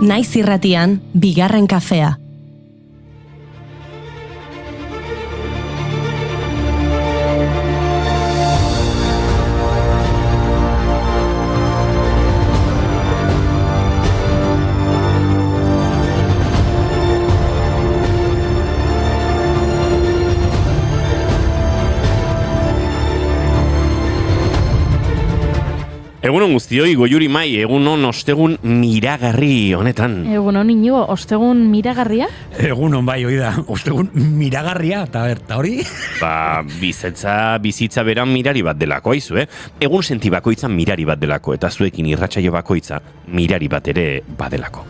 Naiz irratian, bigarren kafea. Egunon guztioi, Goiuri Mai, egunon ostegun miragarri honetan. Egunon Inigo, ostegun miragarria? Egunon bai, oida, ostegun miragarria, eta hori? Bizitza beran mirari bat delako, aizu, Egun senti bakoitza mirari bat delako, eta zuekin irratsaio bakoitza mirari bat ere badelako.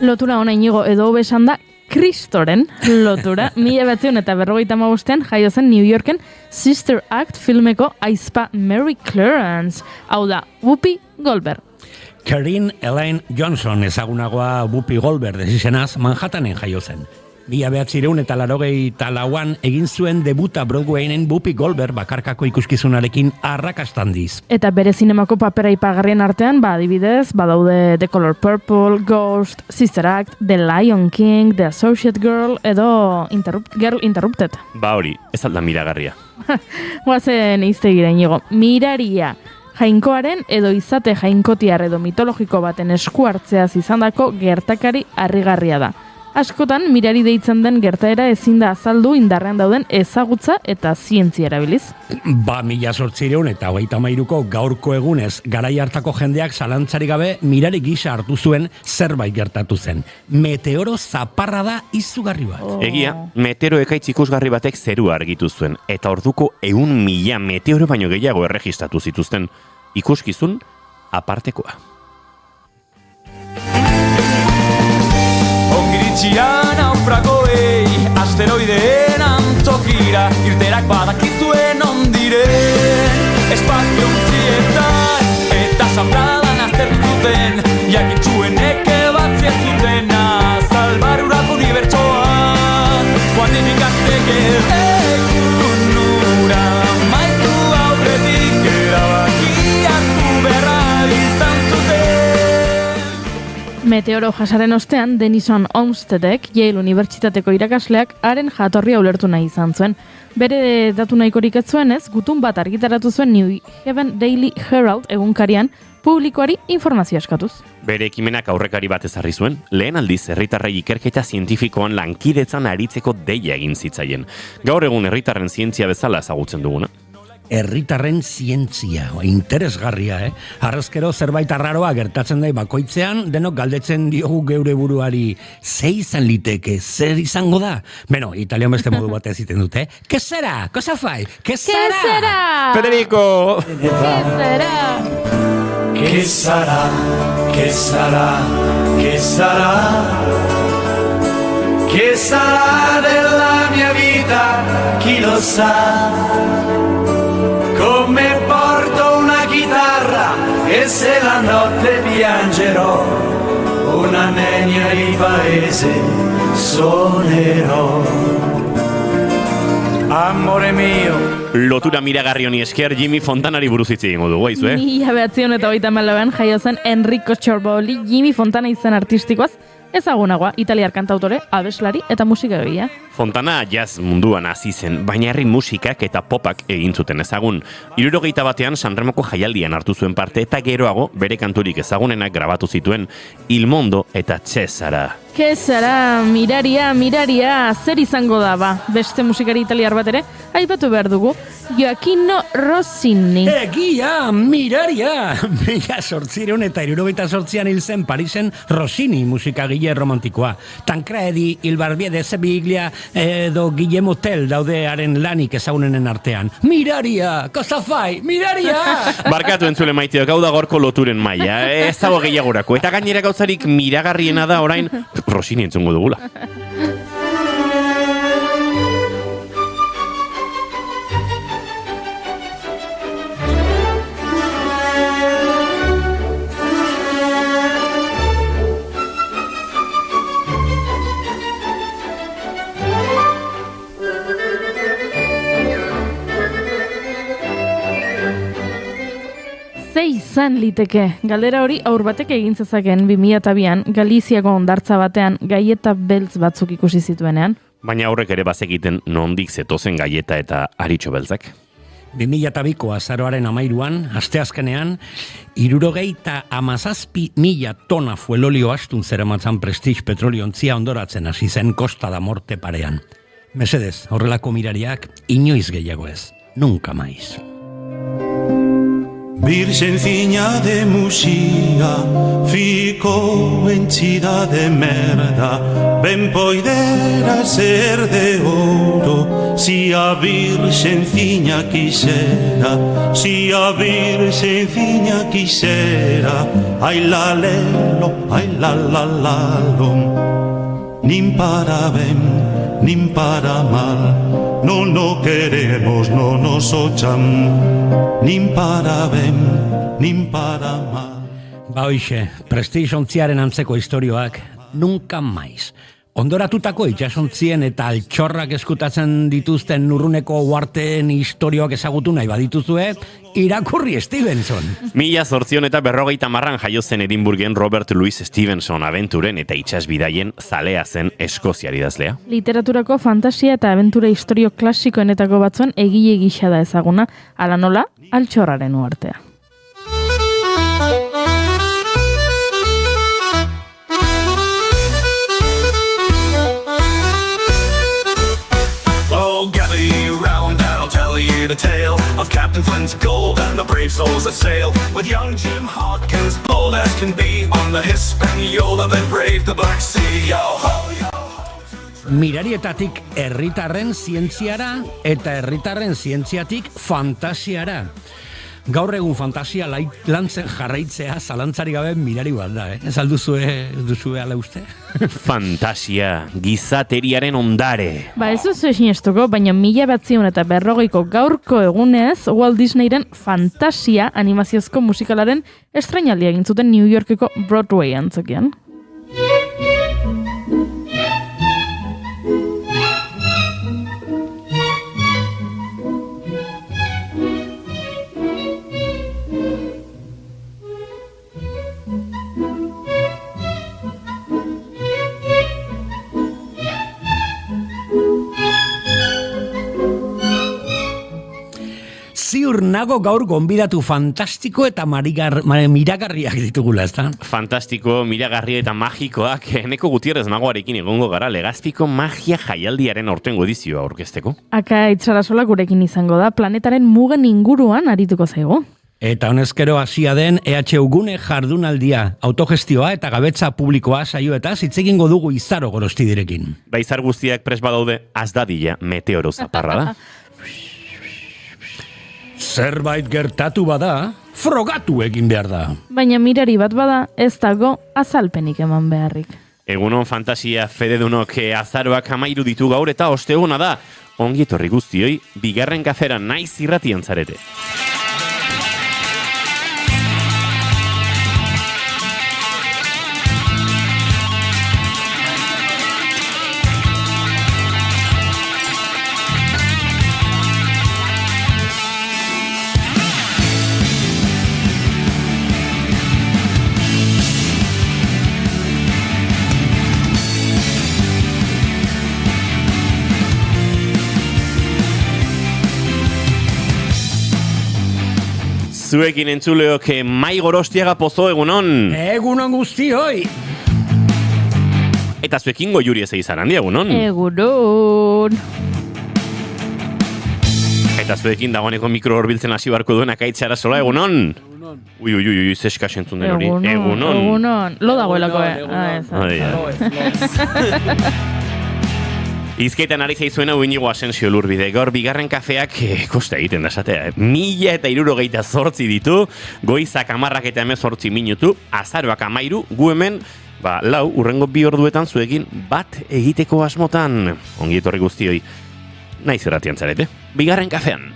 Lotura ona Inigo, edo besan da Kristoren lotura. 1955 jaio zen New Yorken Sister Act filmeko aizpa Mary Clarence. Hau da, Whoopi Goldberg. Karine Elaine Johnson ezagunagoa Whoopi Goldberg desizenaz Manhattanen jaio zen. 1984an egin zuen debuta Broadwayen Whoopi Goldberg bakarkako ikuskizunarekin arrakastandiz. Eta bere zinemako papera ipagarrien artean, adibidez, badaude The Color Purple, Ghost, Sister Act, The Lion King, The Associate Girl, edo Girl Interrupted. Hori, ez alda miragarria. Guazen iztegira Inigo. Miraria. Jainkoaren edo izate jainkotiar edo mitologiko baten esku hartzeaz izandako gertakari harrigarria da. Askotan, mirari deitzen den gertaera ezin da azaldu indarrean dauden ezagutza eta zientzia erabiliz. 1883ko gaurko egunez, garai hartako jendeak zalantzari gabe mirari gisa hartu zuen zerbait gertatu zen. Meteoro zaparra da izugarri bat. Egia, meteoro ekaitz ikusgarri batek zerua argitu zuen, eta orduko 100.000 meteoro baino gehiago erregistratu zituzten. Ikuskizun apartekoa. Ongiritxian naufragoei, asteroideen antokira, irterak badakizuen ondiren, espazio untzietan, eta sanbradan aztertu zuten, jakitxuen eke bat ziezuten, azalbarurako unibertsoan, kuantifikaztek ekunura, maitu aurretik erabakiatu berra izan zuten. Meteoro jasaren ostean, Denison Olmstedek, Yale Unibertsitateko irakasleak, haren jatorria ulertu nahi izan zuen. Bere datu nahikorik ez zuenez, gutun bat argitaratu zuen New Haven Daily Herald egunkarian, publikoari informazio eskatuz. Bere ekimenak aurrekari bat ezarri zuen, lehen aldiz herritarrei ikerketa zientifikoan lankidetzan aritzeko deia egin zitzaien. Gaur egun herritarren zientzia bezala ezagutzen duguna. Herritarren zientzia, interesgarria, Harrezkero zerbait arraroa gertatzen da bakoitzean, denok galdetzen diogu geure buruari, ze izan liteke, zer izango da? Beno, italian beste modu bat eziten dute, ¿Qué será? ¿Cosa fai? ¿Qué será? ¿Qué será? Federico! ¿Qué será? ¿Qué sarà? ¿Qué sarà? ¿Qué sarà? ¿Qué sarà della mia vita? Chi lo sa? Come porto una chitarra e se la notte piangerò, una nenia di paese suonerò. Amore mio. Lotura miragarri honi esker Jimmy Fontanari buruz hitz egingo dugu, aizu, 1984an jaio zen Enrico Cirboli, Jimmy Fontana izen artistikoaz, ezagunagoa, italiar kantautore, abeslari eta musikagia. Fontana jazz munduan hasi zen, baina herri musikak eta popak egin zuten ezagun. 71ean Sanremoko jaialdian hartu zuen parte eta geroago bere kanturik ezagunenak grabatu zituen Il Mondo eta Cesara. ¿Qué será? Miraria, zer izango da ba? Beste musikari italiar bat ere, aipatu behar dugu, Gioacchino Rossini. Egia, miraria! 1878an hil zen Parisen Rossini musikagile romantikoa. Tancredi, Il Barbier de Sevilla edo Guillermo Tell daude haren lanik ezagunenen artean. Miraria! Cosa fai? Miraria! Barkatu entzule maiteok, hau da gorko loturen maila, ez dago gehiagorako. Eta gainera gauzarik miragarriena da orain Rossini entzungo dugula. izan liteke? Galdera hori aur batek egin zezaken 2002an Galiziako hondartza batean gaieta beltz batzuk ikusi zituenean. Baina aurrek ere bazekiten nondik zetozen gaieta eta aritxo beltzak. 2002ko azaroaren 13an, asteazkenean, 67.000 tona fuelolio astun zeramatzan Prestige petroliontzia ondoratzen hasi zen Costa da Morte parean. Mesedez, horrelako mirariak inoiz gehiago ez. Nunca mais. Virgenciña de Muxía ficou enchida de merda, ben poidera ser de ouro, si a Virgenciña quixera, si a Virgenciña quixera, ai la lelo, ai la lalo, nin para ben, nin para mal, no no queremos, no nos ochan, nin para ben, nin para mal. Ba hoixe, Prestige ontziaren antzeko istorioak nunca mais. Ondoratutako itsasontzien eta altxorrak eskutatzen dituzten urruneko uharteen istorioak ezagutu nahi badituzue, irakurri Stevenson. 1850 jaio zen Edinburgen Robert Louis Stevenson abenturen eta itsasbidaien zalea zen Eskoziar idazlea. Literaturako fantasia eta abentura historio klasikoenetako batzuen egile gisa da ezaguna, hala nola, altxorraren uhartea. The tale of Captain Flint's gold and the brave souls that sail with young Jim Hawkins, bold as can be, on the Hispaniola that braved the Black Sea. Yo ho, yo ho. Mirarietatik herritarren zientziara eta herritarren zientziatik fantasiara. Gaur egun fantasia lantzen jarraitzea zalantzari gabe mirari bat da, Ez duzue ala uste? Fantasia, gizateriaren ondare. Ba ez duzu esinestuko, baina 1940ko gaurko egunez Walt Disneyren fantasia animaziozko musikalaren estrainaldia egin zuten New Yorkeko Broadway antzokian. Ziur nago gaur gonbidatu fantastiko eta miragarriak ditugula, ezta? Fantastiko, miragarri eta magikoak Eneko Gutierrez magoarekin egongo gara Legazpiko magia jaialdiaren aurtengo edizioa aurkezteko. Aka Itzarasola gurekin izango da, planetaren mugen inguruan arituko zaigu. Eta honezkero hasia den EHU gune jardunaldia, autogestioa eta gabetza publikoa saioetaz hitz egingo dugu Izaro Gorostidirekin. Izar guztiak pres badaude, azdadila meteoro zaparra da. Zerbait gertatu bada, frogatu egin behar da. Baina mirari bat bada, ez dago azalpenik eman beharrik. Egunon fantasia fededunok azaroak 13 ditu gaur eta osteguna da. Ongi etorri guztioi, bigarren kafera naiz irratian zarete. Zuekin entzuleok Mai Gorostiaga Pozo egunon. Egunon guztioi. Eta zuekin Goiuri Ezeiza Arandi egunon. Egunon. Eta zuekin dagoeneko mikro horbiltzen hasi barko duen Akaitz Arasola egunon. Ui, zeska sentzun den hori. Egunon. Lo dagoelako, Izketan ari zaizuen hau Inigo Asensio Lurbide. Gaur bigarren kafeak kosta egiten da esatea. 1068 ditu, goizak 10 eta 18 minutu, azaroak 13, gu hemen, 4 urrengo 2 orduetan zuekin bat egiteko asmotan. Ongi etorri guztioi, naiz irratian zarete. Bigarren kafean.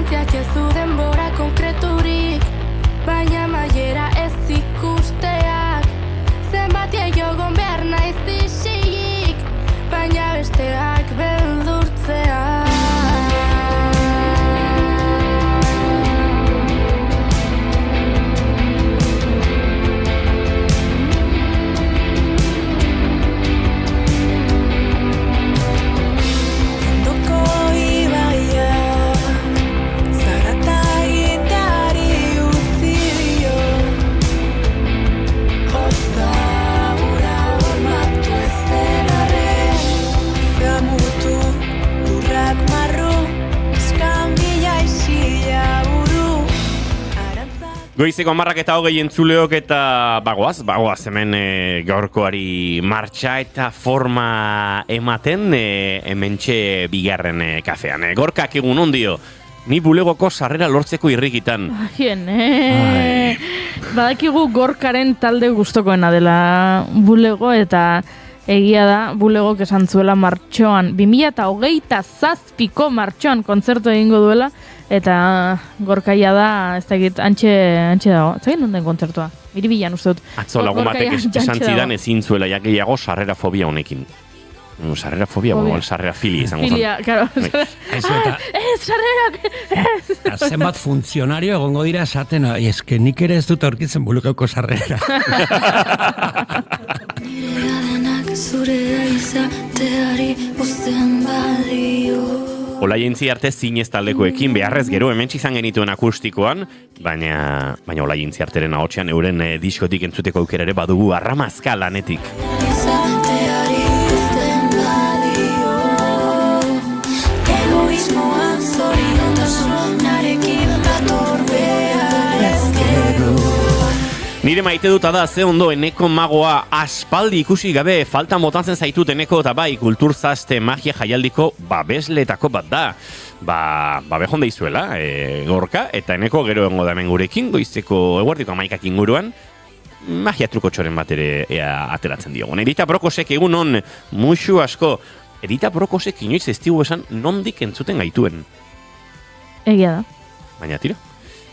Frekuentziak ez du denbora konkreturik, baina maiera ez ikusteak. Zenbatia jogon behar naiz isilik, baina besteak beldurtzeak. Goizeko 10:20 entzuleok eta bagoaz hemen gaurkoari martxa eta forma ematen hementxe bigarren kafean. Gorkak egun ondio, ni bulegoko sarrera lortzeko irrikitan. Badakigu Gorkaren talde gustokoena dela bulego eta egia da bulegok esan zuela martxoan, 2027ko martxoan kontzertu egingo duela. Eta Gorkaia da, ez dakit, antxe dago. Zagin nonden kontzertua? Biribilan uste dut. Atzo lagun batek esan zidan ezin zuela jakiago sarrera fobia honekin. Sarrera fobia, sarrera fili izango zen. Filia, karo. Sarrera! Zenbat funtzionario egongo dira esaten, eske nik ere ez dut aurkitzen bulegoko sarrera. Nirea denak zurea izateari uzten badio. Olaientzi arte zinez taldekoekin beharrez gero hemen izan genituen akustikoan, baina Olaientzi arteren ahotsean euren diskotik entzuteko aukera ere badugu Arramazka lanetik. Nire maite dut da ze ondo Eneko magoa aspaldi ikusi gabe faltan botatzen zaitut Eneko eta bai kulturzaste magia jaialdiko babesletako bat da. Behon deizuela, Gorka eta Eneko gero egongo da hemen gurekin, goizeko eguerdiko 11 inguruan, magia trukotxoren bat ere ateratzen diogun. Edita Brokosek egun on musu asko, Edita Brokosek inoiz ez digu esan nondik entzuten gaituen. Egia da. Baina tira.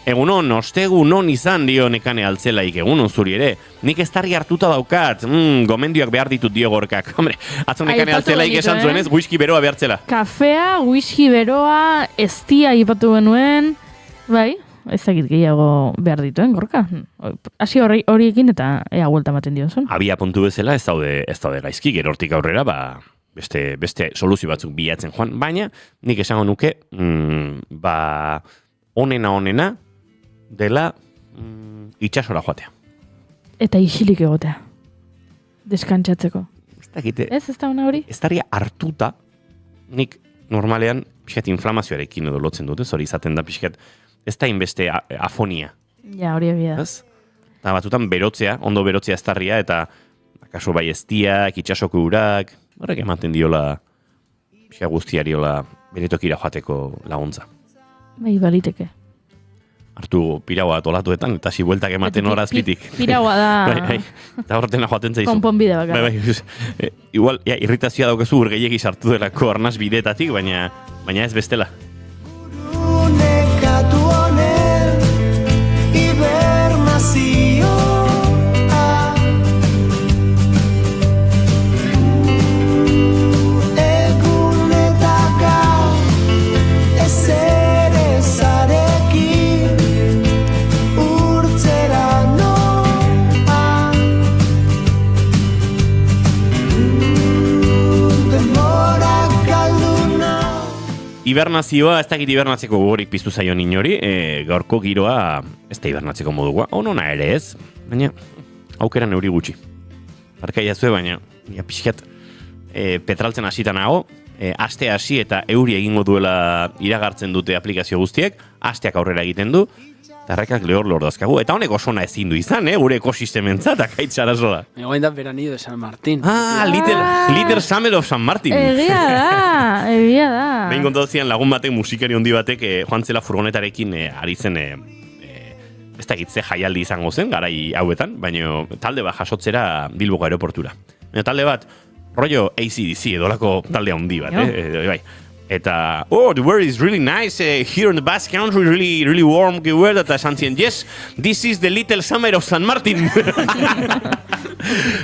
Egunon, ostegunon izan dio Nekane Altzelaik, egunon zuri ere. Nik eztarri hartuta daukat, gomendioak behar ditut dio Gorkak. Hombre, atzo Nekane Altzelaik esan zuen ez, whisky beroa behartzela. Kafea, whisky beroa, estia ipatu genuen, bai, ez dakit gehiago behar dituen, Gorka. Hasi horiekin eta ea huelta ematen dio zuen. Abia puntu bezala ez daude gaizki, gerortik aurrera, beste soluzio batzuk bilatzen joan, baina nik esango nuke, onena, dela itxasora joatea. Eta isilik egotea. Deskantzatzeko. Ez dakite. Ez da ona hori? Ez daria hartuta, nik normalean pixkat inflamazioarekin edo lotzen dut, hori izaten da pixkat, ez da inbeste afonia. Ja, hori egia. Eta batutan berotzea, ondo berotzea ez darria, eta kaso bai estiak, itxasoko urak, horrek ematen diola, pixka guztiariola beretokira joateko laguntza. Bai, baliteke. Hartu piraua tolatuetan, eta si bueltak ematen hor azpitik. Piraua da... Bai, eta horretena joaten zaizu. Konponbide baka. Bai, igual, irritazioa daukezu urgehiegi sartu delako arnaz bidetatik, baina ez bestela. Nekatu honen, hibernazioa. Egun eta gau, ezer ezarekin, urtzera noa. Denborak galdu nau. Hibernazioa, ez dakit hibernatzeko gogorik piztu zaion inori, gaurko giroa ez da hibernatzeko modua. Onona ere ez, baina aukera neuri gutxi. Barkaia zue, baina pixkat petraltzen hasita nago, aste hasi eta euri egingo duela iragartzen dute aplikazio guztiek, asteak aurrera egiten du, tarrakak lehor dazkagu. Eta honek osona ezin du izan, gure ekosistementzat, akaitzarazoa. Egoin da veranido de San Martín. Little Summer of San Martin. Egia da. Behin kontatu zian lagun batek, musikari handi batek, joan zela furgonetarekin ari zen, ez dakit ze jaialdi izango zen, garai hauetan, baina talde bat jasotzera Bilboko aeroportura. Baina talde bat, rollo ACDC, edolako talde handi bat, bai. Eta, oh, the weather is really nice here in the Basque Country, really warm weather, eta esan zien, yes, this is the little summer of San Martin.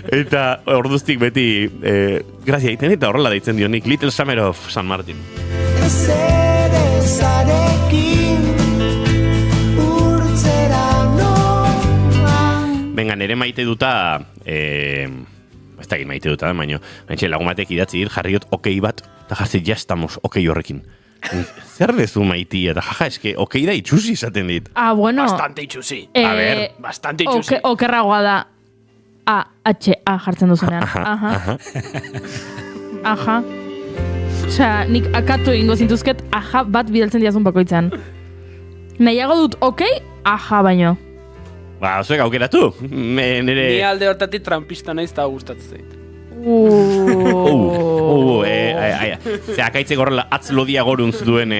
Eta orduztik beti grazia egiten eta horrela deitzen dionik, little summer of San Martin. Venga, nere maite duta, ez da maite duta, baina lagumatek idatzi jarriot okei bat, eta jartzi, ja estamos okei horrekin. Zer dezu maitia, eta jaja, eske okei da itxusi izaten dit. Ah, bueno. Bastante itxusi. A ver. Bastante itxusi. Okerragoa da A-H-A jartzen duzunean. Aha. Osea, nik akatu ingo zintuzket aja bat bidaltzen diazun bakoitzan. Nahiago dut okei, aja baino. Ba, zuek aukeratu. Ni alde hortatik trampista naiz eta gustatzen zait. Ze akaitzek horrela atzlodia goruntz duen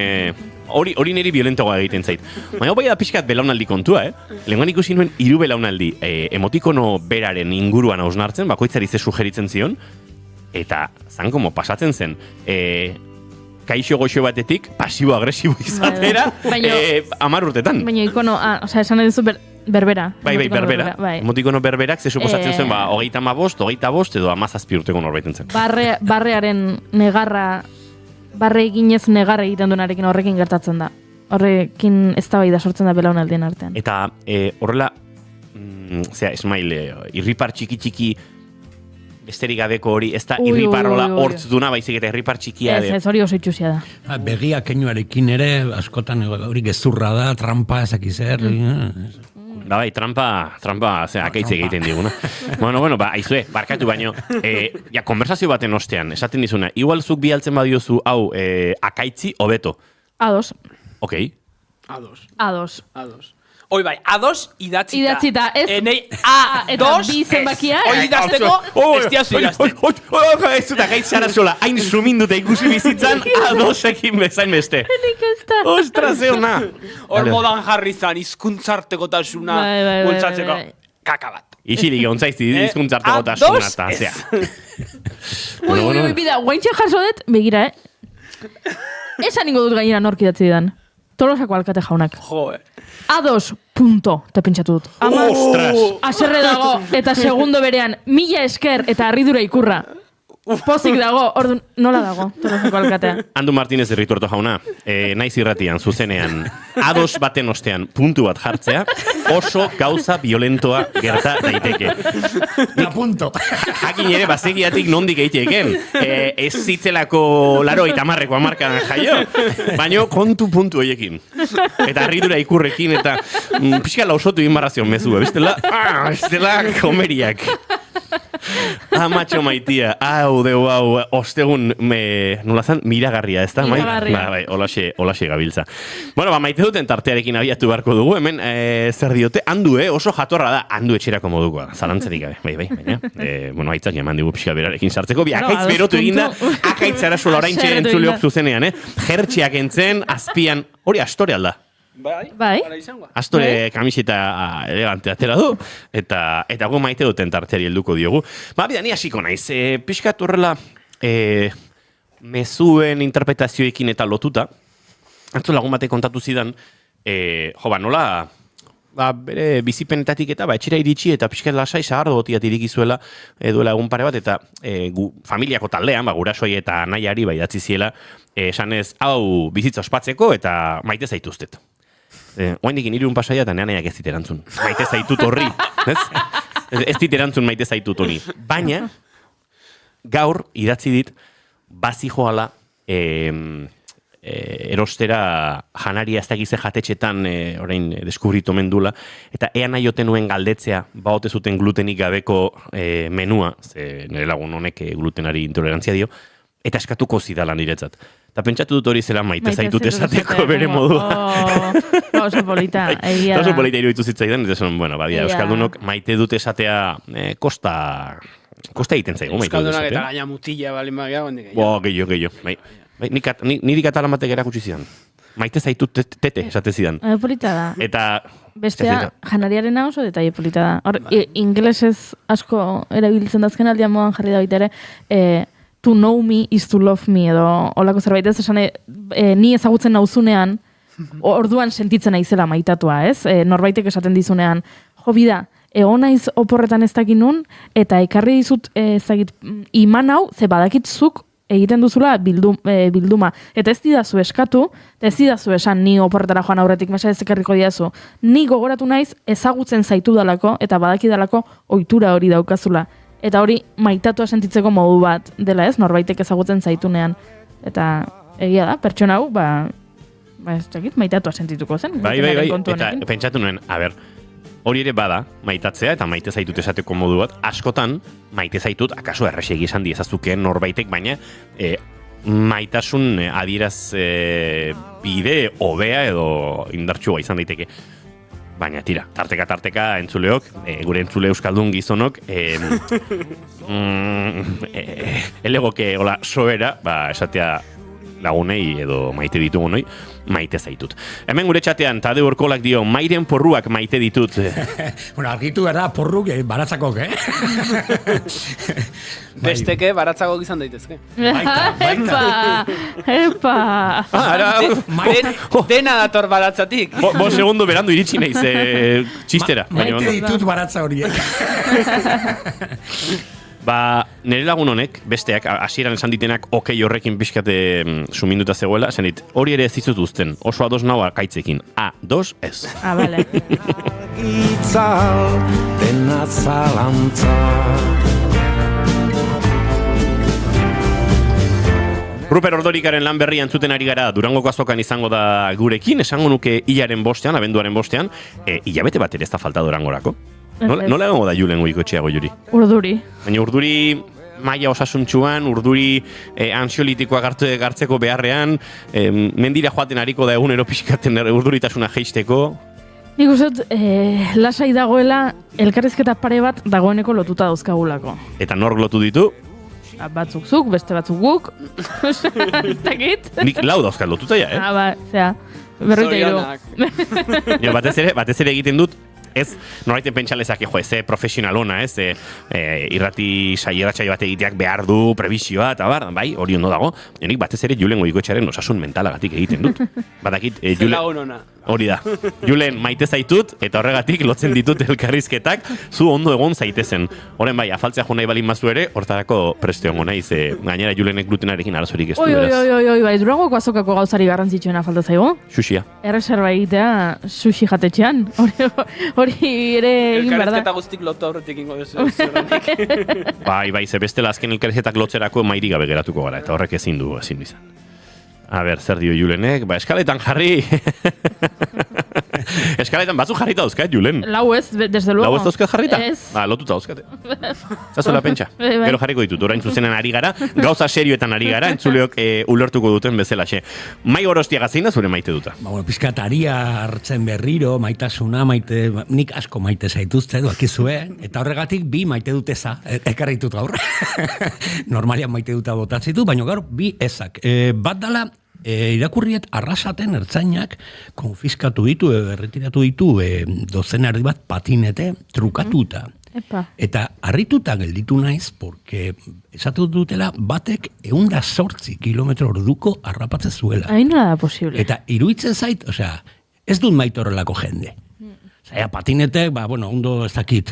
hori niri violentoa egiten zait. Baina bai da pixkat belaunaldi kontua, Lehenguan ikusi nuen 3 belaunaldi emotikono beraren inguruan hausnartzen, bakoitzari ze sugeritzen zion, eta zan como pasatzen zen kaixo goxo batetik pasibo-agresibo izatera 10 urtetan. Baina ikono, esan nahi duzu berbera. Bai, berbera. Emotikono berberak ze suposatzen zen, 35, 27 edo 17 urteko norbaiten zen. Barrearen negarra, barre eginez negarra egiten duenarekin horrekin gertatzen da. Horrekin eztabaida sortzen da belaunaldien artean. Eta horrela, Esmail, irripar txiki besterik gabeko hori, ez da irriparrola hortz duna, baizik eta irripar txikia. Ez hori oso itxusia da. Begia keinoarekin ere, askotan hori gezurra da, trampa, ezakizer. Da bai, trampa, akaitze egiten diguna. Bueno, aizue, barkatu baino, konversazio baten ostean, esaten dizuna, igual zuk bialtzen badiozu, hau, akaitzi, hobeto. A2. Ok. A2. Hoi bai, A2 idatzita. Ez. Enei A2 eta B zenbakia. Hoi idazteko, ez diazu idazten. Ez dut akaitzara sola, hain suminduta ikusi bizitzan, A2ekin bezain beste. Nik ez da. Ostras, zeona. Hor modan jarri zan, izkuntzarteko tasuna, bultzatzeko, kaka bat. Ixilik ontzaizti izkuntzarteko tasuna eta, zea. Bida, guaintxe jaso dut, begira, esan ingo dut gainera nork idatzi didan. Tolosako alkate jaunak. A2, punto, eta pentsatu dut. Ostras! Aserre dago, eta segundo berean, 1000 esker eta harridura ikurra. Pozik dago, orduan, nola dago, Tolosako alkatea. Andu Martínez Errituerto jauna, naiz irratian, zuzenean, A2 baten ostean puntu bat jartzea, oso gauza violentoa gerta daiteke. Punto. Jakin ere, basegiatik nondik eiteken. Ez zitzelako 80ko hamarkadan jaio, baino kontu puntu hoiekin. Eta harridura ikurrekin, eta pixka lausotu inbarrazion mezu, bestela komeriak. Amatxo maitia, deu, ostegun, nola zan, miragarria, ez da? Miragarria. Bai, olaxe gabiltza. Bueno, maite duten tartearekin abiatu beharko dugu, hemen, zer diote, handu, oso jatorra da, handu etxerako modukoa, zalantzerik gabe, bai, baina, aitzak eman digu pixka berarekin sartzeko, akaitz berotu eginda, akaitzara sola oraintxe entzuleok zuzenean, jertxiak entzen, azpian, hori astore alda. Bai. Astore kamiseta elegante atera du, eta gu maite duten tarteari helduko diogu. Bida, ni hasiko naiz. Pixkat horrela mezuen interpretazioekin eta lotuta, atzo lagun batek kontatu zidan, nola, bere bizipenetatik eta etxera iritsi eta pixkat lasai sagardo gotiat irikizuela duela egun pare bat, eta familiako taldean, gurasoi eta nahiari idatzi ziela, esanez, hau bizitza ospatzeko eta maite zaituztet. Oaindikin 3 pasaia eta neaneak ez dit erantzun. Maite zaitut horri, ez? Ez dit erantzun maite zaitut hori. Baina, gaur idatzi dit, bazi joala erostera janaria ez dakize jatetxetan orain deskubritu mendula, eta ea nahi oten nuen galdetzea, baote zuten glutenik gabeko menua, ze nire lagun honek glutenari intolerantzia dio, eta eskatuko zidala niretzat. Eta pentsatu dut hori zela maite zaitut esateko bere modua. Oso polita, egia da. Oso polita iruditu zitzaidan, eta esan, euskaldunok maite dut esatea kosta egiten zaigu. Euskaldunak eta gaina mutila bali magia. Gehiago. Niri katalan batek erakutsi zidan. Maite zaitut tete esate zidan. Polita da. Eta... Bestea, janariaren oso detaile polita da. Ingelesez asko erabiltzen dazken aldian moan jarri da baita ere, to know me is to love me, edo olako zerbait ez esan, ni ezagutzen nauzunean, orduan sentitzen naizela maitatua, ez? Norbaitek esaten dizunean, jo bida, egon naiz oporretan ez dakit nun, eta ekarri dizut ez dakit iman hau, ze badakit zuk egiten duzula bilduma. Eta ez didazu eskatu, ez didazu esan ni oporretara joan aurretik mesedez ekarriko diazu. Ni gogoratu naiz ezagutzen zaitu dalako, eta badakidalako ohitura hori daukazula. Eta hori maitatua sentitzeko modu bat dela ez, norbaitek ezagutzen zaitunean. Eta egia da, pertsona hau, ez dakit, maitatua sentituko zen. Bai, eta pentsatu nuen, hori ere bada, maitatzea, eta maite zaitut esateko modu bat, askotan, maite zaitut, akaso errexegi esan diezazukeen norbaitek, baina maitasun adieraz bide, hobea edo indartsua izan daiteke. Baina tira, tarteka entzuleok, gure entzule euskaldun gizonok, elegoke hola soera, esatea lagunei edo maite ditugunoi, maite zaitut. Hemen gure txatean, Tadeu Orkolak dio, mairen porruak maite ditut. Bueno, argitu gara porruk baratzakok, Besteke baratzakok izan daitezke. Epa! Dena dator baratzatik. Bo segundo berandu iritsi naiz, txistera. Maite ditut baratza horiek. Nire lagun honek, besteak, hasieran esan ditenak okei horrekin pixkate suminduta zegoela, esan dit, hori ere ez dizut uzten, oso ados nau akaitzekin. A2 ez. Bale. Itzal, dena zalantza. Ruper Ordorikaren lan berria entzuten ari gara Durangoko azokan izango da gurekin, esango nuke hilaren bostean, abenduaren bostean, hilabete bat ere ez da falta Durangorako. Nola egongo da Julen Goikotxeago, Juri? Urduri. Baina urduri maila osasuntxuan, urduri ansiolitikoa gartzeko beharrean, mendira joaten ariko da egunero pixkaten urduritasuna jeisteko. Nik uste, lasai dagoela elkarrizketa pare bat dagoeneko lotuta dauzkagulako. Eta nork lotu ditu? Batzuk zuk, beste batzuk guk. Dakit? Nik lau dauzkat lotuta ja, berroita iru. Batez ere egiten dut, ez, noraiten pentsalezak, ze profesional ona, ez, irrati saieratxai bat egiteak behar du, prebisioa, eta bai, hori ondo dago, nik batez ere Julen Goikotxearen osasun mentalagatik egiten dut. Badakit, Julen... Hori da. Julen, maite zaitut, eta horregatik lotzen ditut elkarrizketak, zu ondo egon zaitezen. Horren bai, afaltzea jo nahi balin mazu ere, hortarako preste hongo nahi, gainera Julenek glutenarekin arazorik ez du beraz. Bai, Durangoko azokako gauzari garrantzitsuena falta zaigu. Sushia. Erreserba egitea sushi jatetxean. Hori ere egin behar da. Elkarrizketa guztik lotu aurretik ingo dezu. Bai, ze bestela azken elkarrizketak lotzerako mairi gabe geratuko gara, eta horrek ezin du izan. A ber, zer dio Julenek? Eskaletan jarri! Eskaletan batzuk jarrita dauzkat, Julen. Lau ez, desde luego. Lau ez dauzkat jarrita? Ez. Lotuta dauzkate. Zazuela pentsa. Gero jarriko ditut, orain zuzenen ari gara, gauza serioetan ari gara, entzuleok ulertuko duten bezalaxe. Mai Gorostiaga zein da zure maite duta? Pizkataria hartzen berriro, maitasuna, nik asko maite zaituzte, dakizue, eta horregatik bi maite dut eza, ekarritut gaur. Normalian maite duta botatzitu, baina gaur bi ezak. Bat dala, irakurriet Arrasaten ertzainak konfiskatu ditu, erretiratu ditu dozenari bat patinete trukatuta. Eta harrituta gelditu naiz, porque esatu dutela batek 108 kilometro orduko harrapatze zuela. Hain da posible. Eta iruditzen zait, ez dut maite horrelako jende. Patinetek, ondo ez dakit,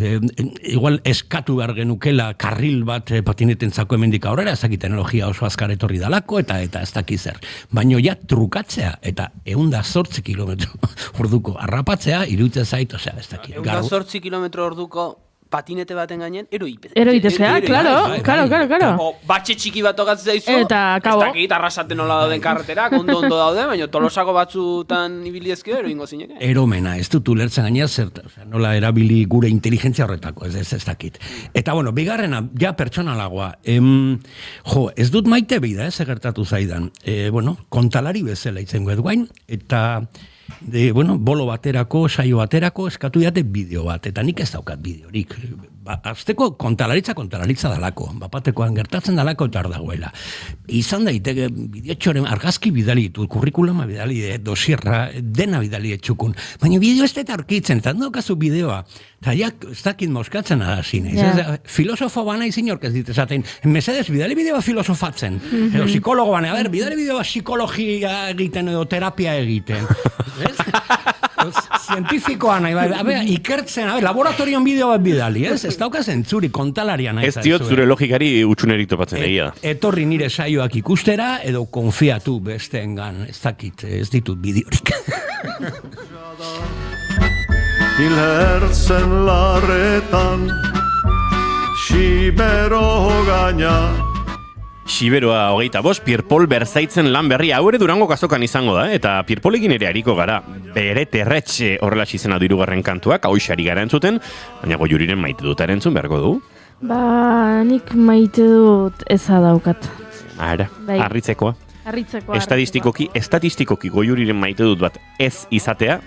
igual eskatu behar genukela karril bat patinetentzako hemendik aurrera, ez dakit teknologia oso azkar etorri dalako, eta ez dakit zer. Baina ja trukatzea, eta 108 kilometro orduko harrapatzea, iruditzen zait, ez dakit. 108 kilometro orduko patinete baten gainen, eroitezea, claro. Batxe txiki bat tokatzen zaizu, eta ez dakit Arrasaten nola dauden karreterak, ondo daude, baina Tolosako batzutan ibiliezke, eroingo zineke. Eromena, ez dut ulertzen gainera zer, nola erabili gure inteligentzia horretako, ez dakit. Eta bigarrena, ja pertsonalagoa, ez dut maite bida, ez gertatu zaidan, kontalari bezala itzengo eduain, eta bolo baterako, saio baterako, eskatu diate bideo bat, eta nik ez daukat bideorik. azteko kontalaritza dalako, bapatekoan gertatzen dalako eta dagoela. Izan daiteke bideotxoren argazki bidali ditu, kurrikuluma bidali, dosierra, dena bidali etxukun, baina bideo ez eta aurkitzen, eta daukazu bideoa, eta jak, ez dakit moskatzen adazin, filosofo bana izin orkez dit esaten, mesedez, bidali bideoa filosofatzen, edo psikologo bana, bidali bideoa psikologia egiten edo terapia egiten, zientifikoa nahi, ikertzen, laboratorion bideo bat bidali, ez dauka zentzuri, kontalaria nahi. Ez diot zure logikari utxunerik topatzen egia. Etorri nire saioak ikustera, edo konfiatu besteengan, ez dakit, ez ditut bideorik. Hilhertzen larretan, xibero gaina. Xiberoa 25, Pierpol berzaitzen lan berria, hau ere Durango kazokan izango da, eta Pierpolekin ere hariko gara. Bere terretxe horrela izena du hirugarren kantuak, hau xari gara entzuten, baina Goiuriren maite dut entzun beharko du. Ba, nik maite dut eza daukat. Ara, harritzekoa. Estatistikoki Goiuriren maite dut bat ez izatea,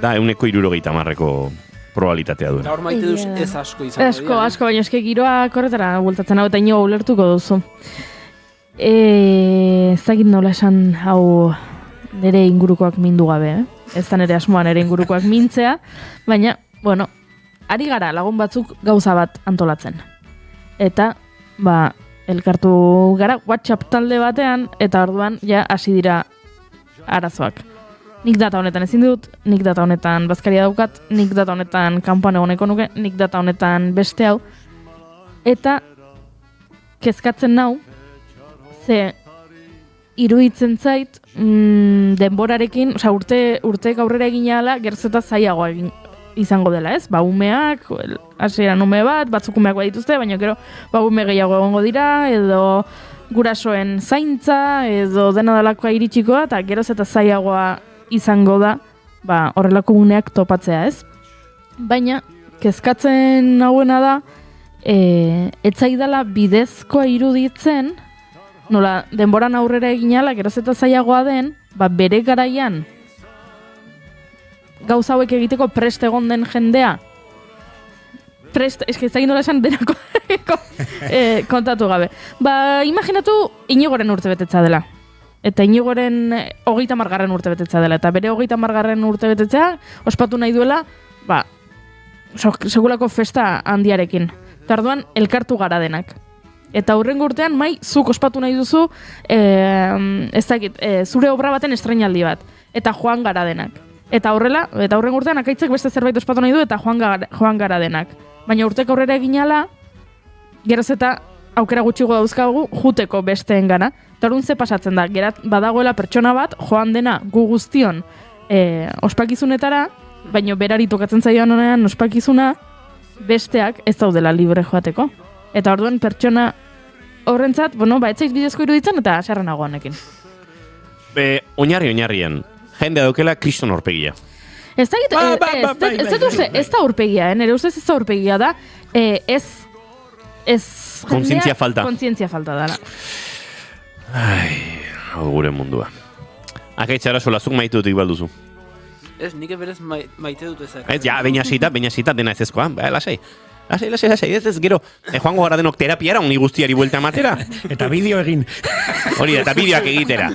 da 170ko probabilitatea duena. Hor maite duz ez asko izango. Asko, baina eske giroa korretara bultatzen hau eta ino ulertuko duzu. Ez dakit nola esan hau nire ingurukoak mindu gabe, Ez da nire asmoa nire ingurukoak mintzea, baina, bueno, ari gara lagun batzuk gauza bat antolatzen. Eta, elkartu gara WhatsApp talde batean, eta orduan ja hasi dira arazoak. Nik data honetan ezin dut, nik data honetan bazkaria daukat, nik data honetan kanpoan egoneko nuke, nik data honetan beste hau. Eta kezkatzen nau, ze iruditzen zait denborarekin, urte aurrera egin ala, geroz eta zailagoa izango dela, ez? Umeak, hasieran ume bat, batzuk umeak badituzte, baina gero ume gehiago egongo dira, edo gurasoen zaintza, edo dena dalakoa iritsikoa, eta geroz eta zailagoa izango da, horrelako uneak topatzea, ez? Baina, kezkatzen hauena da, etzaidala bidezkoa iruditzen, nola, denboran aurrera eginala, geroz eta zailagoa den, bere garaian, gauza hauek egiteko prest egon den jendea, ez da nola esan denako kontatu gabe. Imaginatu Inigoren urtebetetza dela. Eta Inigoren 30. urtebetetza dela. Eta bere 30. urtebetetzea ospatu nahi duela, segulako festa handiarekin. Eta orduan elkartu gara denak. Eta hurrengo urtean, zuk ospatu nahi duzu, zure obra baten estreinaldi bat. Eta joan gara denak. Eta hurrengo urtean akaitzek beste zerbait ospatu nahi du, eta joan gara denak. Baina urteko aurrera eginala, geroz eta aukera gutxigo dauzkagu juteko besteen gana. Eta orduan ze pasatzen da, badagoela pertsona bat, joan dena gu guztion ospakizunetara, baina berari tokatzen zaioan honean ospakizuna, besteak ez daudela libre joateko. Eta orduan pertsona horrentzat, ez zaiz bidezko iruditzen eta sarren nagoanekin. Oinarrien, jendea daukela kriston aurpegia. Ez da aurpegia, nire ustez ez da aurpegia da, kontzientzia falta. Kontzientzia falta dara. Hau gure mundua. Akaitxara solazuk maite dut igual duzu. Ez, nik berez maite dut ezak. Ez, beina zita, dena ez ezkoa, lasai, ez gero, joango gara denok terapiara, uni guztiari buelta matera. Eta bideo egin. Hori da, eta bideoak egitera.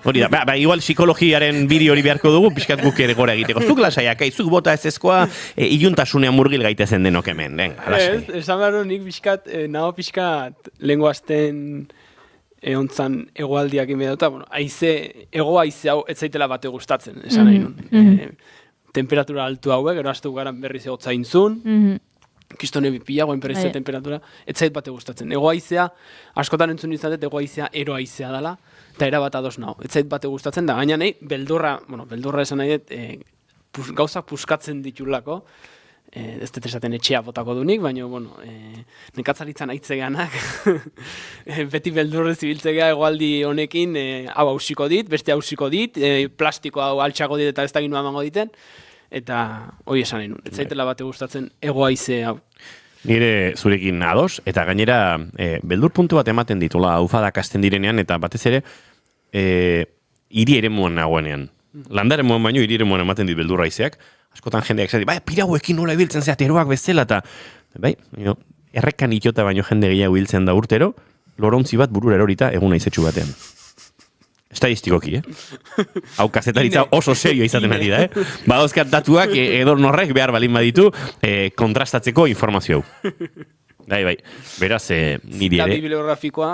Hori da, igual psikologiaren bideo hori beharko dugu, pixkat guk ere gora egiteko. Zuk lasaiak, zuk bota ez ezkoa, iluntasunean murgil gaitezen denok hemen, lasai. Esan behar nik pixkat lenguazten ontzan egoaldiak inbedauta, ego haize hau ez zaitela bate gustatzen, esan nahi nun. Temperatura altu hauek, gero astu gara berriz egotzaintzun, kistone bipiagoen perezio temperatura, ez zait bate gustatzen. Ego haizea, askotan entzun izatet, ego haizea ero haizea dela, eta erabat ados nago. Ez zait bate gustatzen, da gaina nahi, beldurra esan nahi dut, gauzak puskatzen ditulako, ez dut esaten etxea botako dunik, baina, nekatzaritzan aitzeganak, beti beldurrez ibiltzea egoaldi honekin, hau hausiko dit, beste hausiko dit, plastiko hau altxako dit eta ez da ginu amango diten, eta hori esan nahi nun. Ez zaitela bate gustatzen ego haize hau. Nire zurekin ados, eta gainera beldur puntu bat ematen ditula aufadak hasten direnean, eta batez ere hiri eremuan nagoenean. Landaren moan baino hiri eremuan ematen dit beldur haizeak, askotan jendeak zati, pirauekin nola ibiltzen zeat eroak bezala, eta bai, errekan itota baino jende gehiago hiltzen da urtero, lorontzi bat burura erorita egun naizetxu batean. Estadistikoki, Hau kazetaritza oso serio izaten ari da, Badauzkat datuak edor norrek behar balin baditu kontrastatzeko informazio hau. Bai, beraz, niri ere... Da bibliografikoa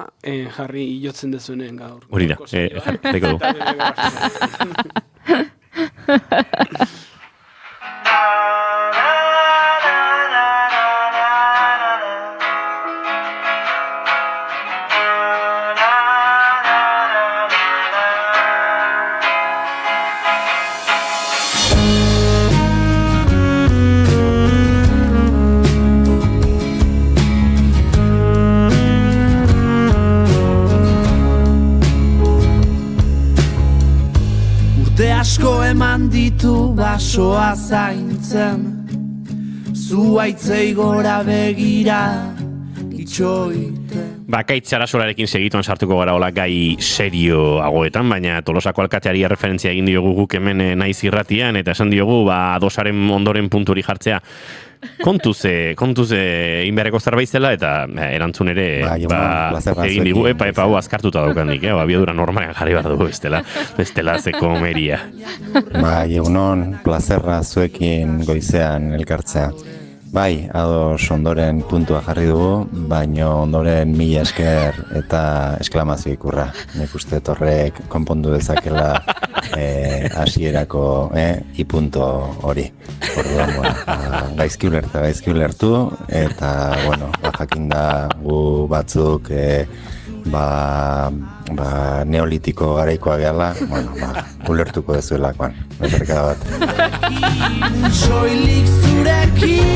jarri jotzen dezunen gaur. Hori da, jarriko du. Asko eman ditu basoa zaintzen, zuaitzei gora begira itxoiten. Bakaitz Sarasolarekin segituan sartuko gara hola gai serioagoetan, baina Tolosako alkateari referentzia egin diogu guk hemen naiz irratian, eta esan diogu adosaren ondoren punturi jartzea kontuz inberreko zerbait zela, eta erantzun ere egin digu, epa hau azkartuta daukandik, abiadura normalean jarri behar dugu, bestela zeko meria. Egunon, plazerra zuekin goizean elkartzea. Bai, ados ondoren puntua jarri dugu, baino ondoren mila esker eta esklamazio ikurra. Nik uste horrek konpondu dezakela hasierako ipunto hori. Orduan, gaizki ulertu, eta, jakinda gu batzuk neolitiko garaikoa gehala, ulertuko dezuelakoan. Beperkada bat. Soilik zurekin.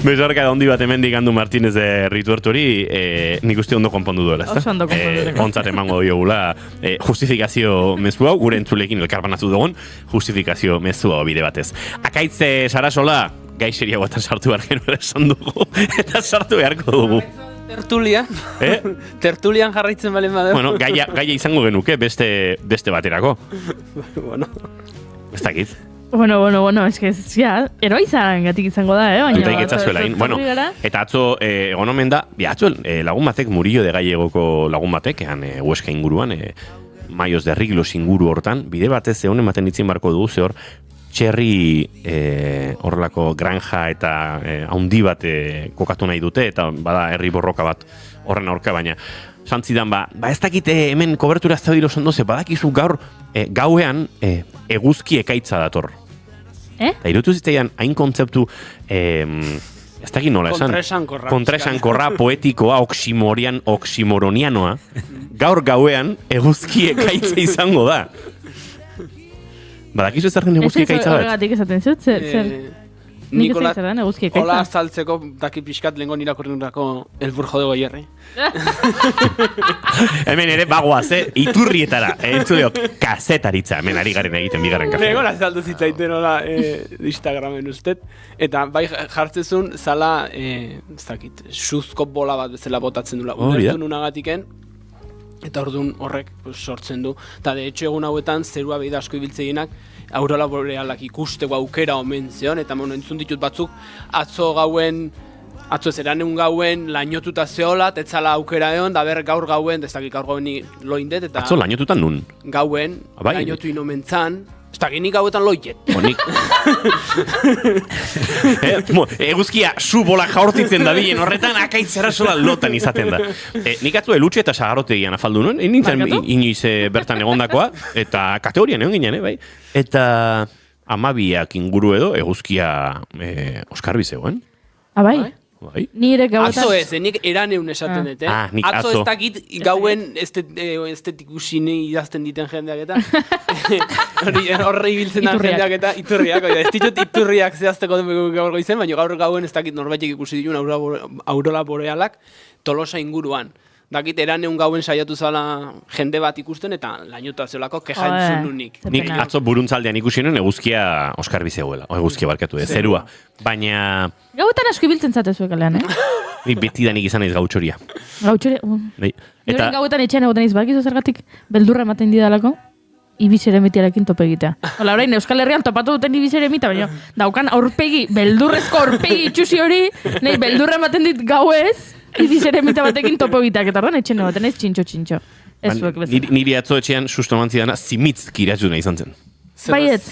Bezarka da hondi bat hemendik Andu Martínez Rituertu hori, nik uste ondo konpondu duela, ezta? Oso ondo konpondu duela. Ontzat emango diogula justifikazio mezu hau, gure entzulekin elkarbanatu dugun, justifikazio mezu hau bide batez. Akaitze Sarasola, gai seriagoetan sartu behar genuela esan dugu, eta sartu beharko dugu. Tertulian jarraitzen balen badeu. Bueno, gaia izango genuke beste baterako. Bueno. Ez dakit. Bueno, eske eroizan gatik izango da, baina... Eta atzo egon omen da, atzo lagun batek, Murillo de Gallegoko lagun batek, Huesca inguruan, Maios de Riglos inguru hortan, bide batez egon ematen ditzen barko dugu, zehor, txerri horrelako granja eta haundi bat kokatu nahi dute, eta bada herri borroka bat horren aurka, baina santzidan, ez dakite hemen kobertura ez da dilo zondo, ze badakizu gaur gauean eguzki ekaitza dator. Eta irutu zitzaidan hain kontzeptu ez dakit nola esan. Kontraesankorra, poetikoa, oksimoronianoa. Gaur gauean eguzki ekaitza izango da. Badakizu ez zarten eguzki ekaitza bat? Horregatik esaten zut, zer? Nik ez zaitzaren eguzki ekaitza. Hola azaltzeko daki pixkat lehenko nirakorrenurako elbur jode goierri. Hemen ere bagoaz, iturrietara. Entzuleok, kazetaritza. Hemen ari garen egiten bigarren kafea. Nengo azaldu zitzaiten hola Instagramen ustet. Eta bai jartzezun zala, ez dakit, suzko bola bat bezala botatzen dula. Ulertu nunagatiken. Eta orduan horrek sortzen du. Eta de hecho egun hauetan zerua behi asko ibiltzeinak aurora borealak ikusteko aukera omen zion. Eta entzun ditut batzuk atzo ez eraneun gauen lainotuta zehola, etzala aukera egon, da ber gaur gauen, ez dakik gaur gauen loindet. Atzo lainotutan nun? Gauen, lainotu inomentzan. Ez dakik nik gauetan loiet. Honik. Eguzkia subola jaurtitzen da bilen horretan, akaitzera sola lotan izaten da. Nik atzo elutxe eta sagarotegian afaldu nuen, nintzen inoiz bertan egondakoa, eta kategorian egon ginen, bai? Eta 12 inguru edo eguzkia Oskarbi zegoen. Bai? Nire gauetan... Atzo ez, nik eraneun esaten dut, Atzo ez dakit gauen estetikuzine idazten diten jendeak eta horre ibiltzen da jendeak eta iturriak, ez ditut iturriak zehazteko gaur goizen, baina gaur gauen ez dakit norbaitek ikusi ditun aurora borealak Tolosa inguruan. Dakit eraneun gauen saiatu zala jende bat ikusten eta lainotu azelako keja entzun nunik. Nik atzo buruntzaldean ikusi nuen eguzkia Oskarbi zegoela, eguzkia barkatu, zerua. Baina... Gauetan asko ibiltzen zatezuek alean, Nik betidanik izan naiz gautxoria. Gautxoria? Nire gauetan etxean egoten izan, bakizu zergatik beldurra ematen didalako? Ibis eremitiarekin tope egitea. Hola, orain Euskal Herrian topatu duten ibis eremita, baina daukan aurpegi, beldurrezko aurpegi itxusi hori, nahi beldurra ematen dit gauez, ibis eremita batekin topo egiteak, eta orduan etxen baten ez txintxo. Ez zuek bezala. Niri atzo etxean susto mantzidana zimitz kiratzuna izan zen. Baiet,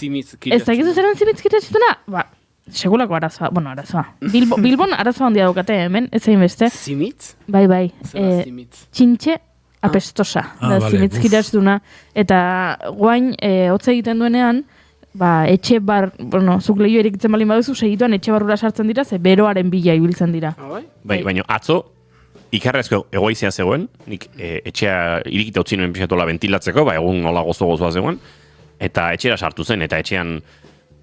ez dakizu zeran zimitz kiratzuna? Ba, segulako arazoa, Bilbon arazoa handia daukate hemen, ez zain beste. Zimitz? Bai, zimitz. Txintxe apestosa, zimitz kiratzuna. Eta guain, hotza egiten duenean, etxe bar, zuk lehio erikitzen balin baduzu, segituan etxe barrura sartzen dira, ze beroaren bila ibiltzen dira. Bai, baina atzo, ikarrezko egoizia zegoen, nik etxea irikita utzi nuen pixatola ventilatzeko, egun nola gozoa zegoen, eta etxera sartu zen, eta etxean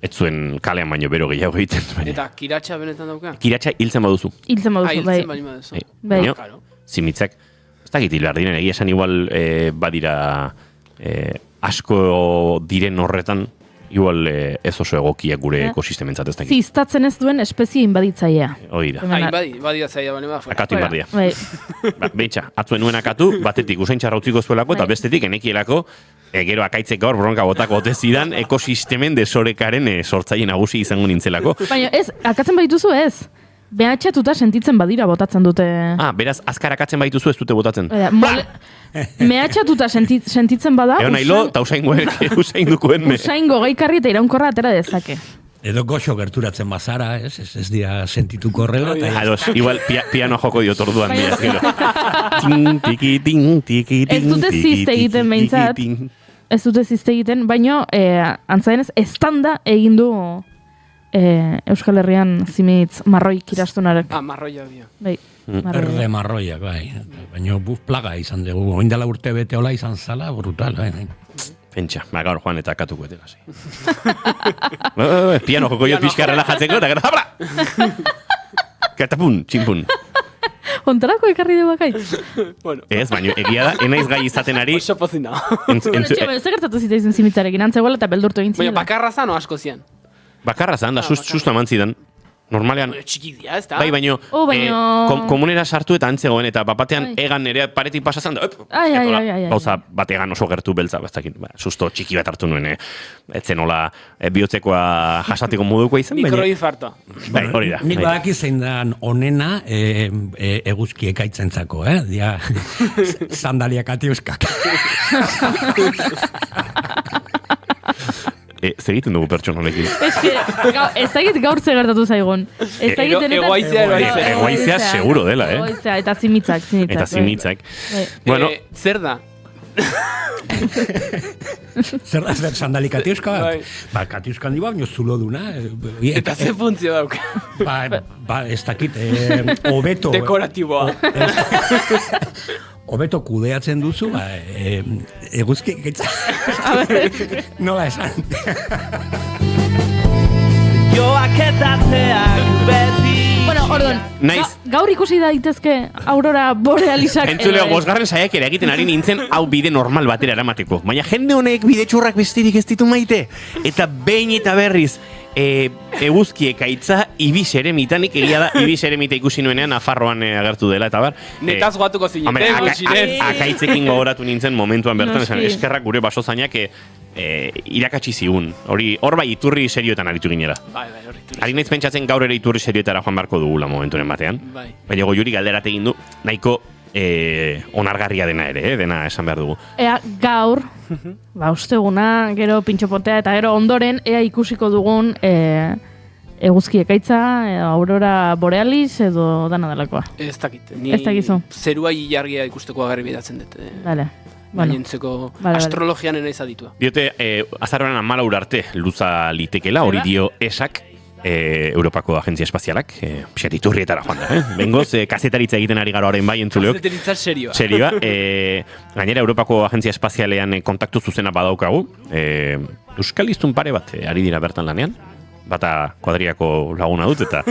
ez zuen kalean baino bero gehiago egiten. Eta kiratxa benetan dauka? Kiratxa hiltzen baduzu. Hiltzen baduzu, bai. Hiltzen balin baduzu. Bai. Zimitzak, ez dakit hil behar diren, egia esan igual badira asko diren horretan, igual ez oso egokiak gure ekosistementzat ez dakit. Ziztatzen ez duen espezie inbaditzaia. Hoi da. Inbaditzaia bale bat. Akatu inbadia. Beintxa, atzuen nuen akatu, batetik usain txarra utziko zuelako, eta bestetik enekielako, gero akaitzek gaur bronka botako ote zidan ekosistemen desorekaren sortzaile nagusi izango nintzelako. Baina ez, akatzen badituzu ez. Behatxatuta sentitzen badira botatzen dute. Beraz, azkar akatzen badituzu ez dute botatzen. Mehatxatuta sentitzen bada. Egon nahi lo, eta usain dukuen me. Usaingo gaikarri eta iraunkorra atera dezake. Edo goxo gerturatzen bazara, ez dira sentituko horrela. Igual piano joko diot orduan. Ez dute zizte egiten behintzat. Ez dute zizte egiten, baina antzadenez, estanda egin du Euskal Herrian zimitz marroi kirastunarek. Marroia dio. Bai. Erde marroiak, bai. Baina plaga izan dugu. Oindala urte bete hola izan zala, brutal, bai. Pentsa, gaur joan eta akatuko etela. Piano joko jo pixka relajatzeko, eta gero, habla! Katapun, tximpun. Ontarako ekarri du bakaitz? Ez, baina egia da, enaiz gai izaten ari... Oso pozina. Ez gertatu zitaizen zimitzarekin, antzegoela eta beldurtu egin ziren. Baina bakarra zan o asko zian? Bakarra zan, da susto eman zidan. Normalean... Txikidia, ez da? Bai, baino... Komunera sartu eta antzegoen, eta bapatean egan nire paretik pasatzen da... Gauza bat egan oso gertu beltza, susto txiki bat hartu nuen, etzen hola bihotzekoa jasateko modukoa izan, baina... Mikroinfarto. Bai, hori da. Nik badaki zein dan onena eguzki ekaitzentzako, dia sandaliak atiuskak. Zegiten dugu pertsona honekin. Ez dakit gaur zer gertatu zaigun. Egoaizea seguro dela, Egoaizea, eta zimitzak. Eta zimitzak. Bueno, zer da? Zer da zer sandalik atiuska bat? Ba, katiuskan diba, baina zulo duna. Eta ze funtzio dauk? Ba, ez dakit, hobeto. Dekoratiboa. Hobeto kudeatzen duzu, eguzki gaitza. Nola esan. Joak etatzeak beti. Bueno, orduan, gaur ikusi daitezke aurora borealisak. Entzuleo, bosgarren saiak ere egiten ari nintzen hau bide normal batera eramateko. Baina jende honek bide txurrak bestirik ez ditu maite. Eta behin eta berriz, eguzki ekaitza ibis eremitanik, egia da ibis eremita ikusi nuenean Nafarroan agertu dela, eta bar. Netaz guatuko zinete, gutxinez. Akaitzekin gogoratu nintzen momentuan bertan, eskerrak gure basozainak irakatsi zigun. Hor bai iturri serioetan aritu ginela. Ari naiz pentsatzen gaur ere iturri serioetara joan beharko dugula momenturen batean. Baina goiuri galderat egin du, nahiko onargarria dena ere, dena esan behar dugu. Ea gaur, usteguna, gero pintxopotea eta gero ondoren, ea ikusiko dugun eguzki ekaitza, aurora borealis edo dana delakoa. Ez dakit. Ez dakizu. Zerua hilargia ikusteko agarri bidatzen dut. Vale. Bainentzeko astrologian enaiz aditua. Diote, azaroan 14 urarte luza litekela, hori dio esak, Europako Agentzia Espazialak, pixat iturrietara joan da, bengoz, kazetaritza egiten ari gara orain bai entzuleok. Kazetaritza serioa. Serioa. Gainera, Europako Agentzia Espazialean kontaktu zuzena badaukagu. Euskaliztun pare bat, ari dira bertan lanean. Bata kuadriako laguna dut, eta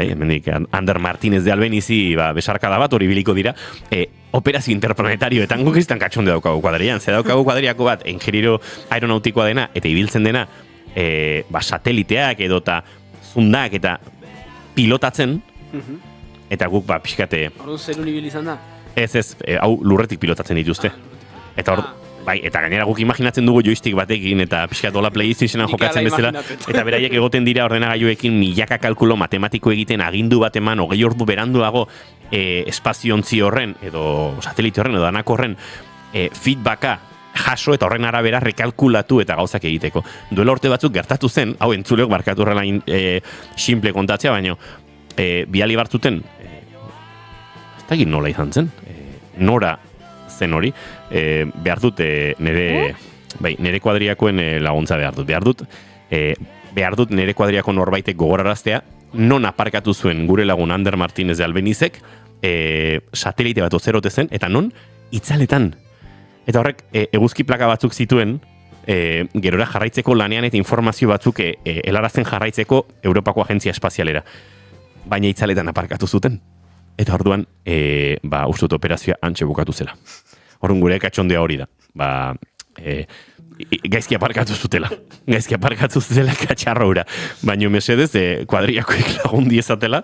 hemendik Ander Martínez de Albenizi besarkada bat hori biliko dira. Operazio interplanetarioetan guk izan katxonde daukagu kuadrian. Ze daukagu kuadriako bat, ingeniero aeronautikoa dena, eta ibiltzen dena, sateliteak edo eta zundak eta pilotatzen, eta guk pixkate... Orduan zerun ibil izan da? Ez, hau lurretik pilotatzen dituzte. Eta Bai, eta gainera guk imaginatzen dugu joystick batekin eta pixkat dola PlayStationan jokatzen bezala, eta beraiek egoten dira ordenagailuekin milaka kalkulo matematiko egiten agindu bat eman 20 ordu beranduago espaziontzi horren edo satelite horren edo danak horren feedbacka jaso eta horren arabera rekalkulatu eta gauzak egiteko. Duela urte batzuk gertatu zen, hau entzuleok barkatu horrela simple kontatzea, baino biali bartzuten, ez da nola izan zen, nora zen hori, behar dut nire kuadriakoen laguntza behar dut nire kuadriako norbaitek gogoraraztea, non aparkatu zuen gure lagun Ander Martínez de Albenizek, satelite bat ozerote zen, eta non itzaletan. Eta horrek eguzki plaka batzuk zituen, gerora jarraitzeko lanean eta informazio batzuk helarazten jarraitzeko Europako Agentzia Espazialera. Baina itzaletan aparkatu zuten. Eta orduan, uste dut operazioa antxe bukatu zela. Orduan gure katxondea hori da. Gaizki aparkatu zutela. Gaizki aparkatu zutela katxarro hura. Baina mesedez, kuadriakoek lagundi ezatela,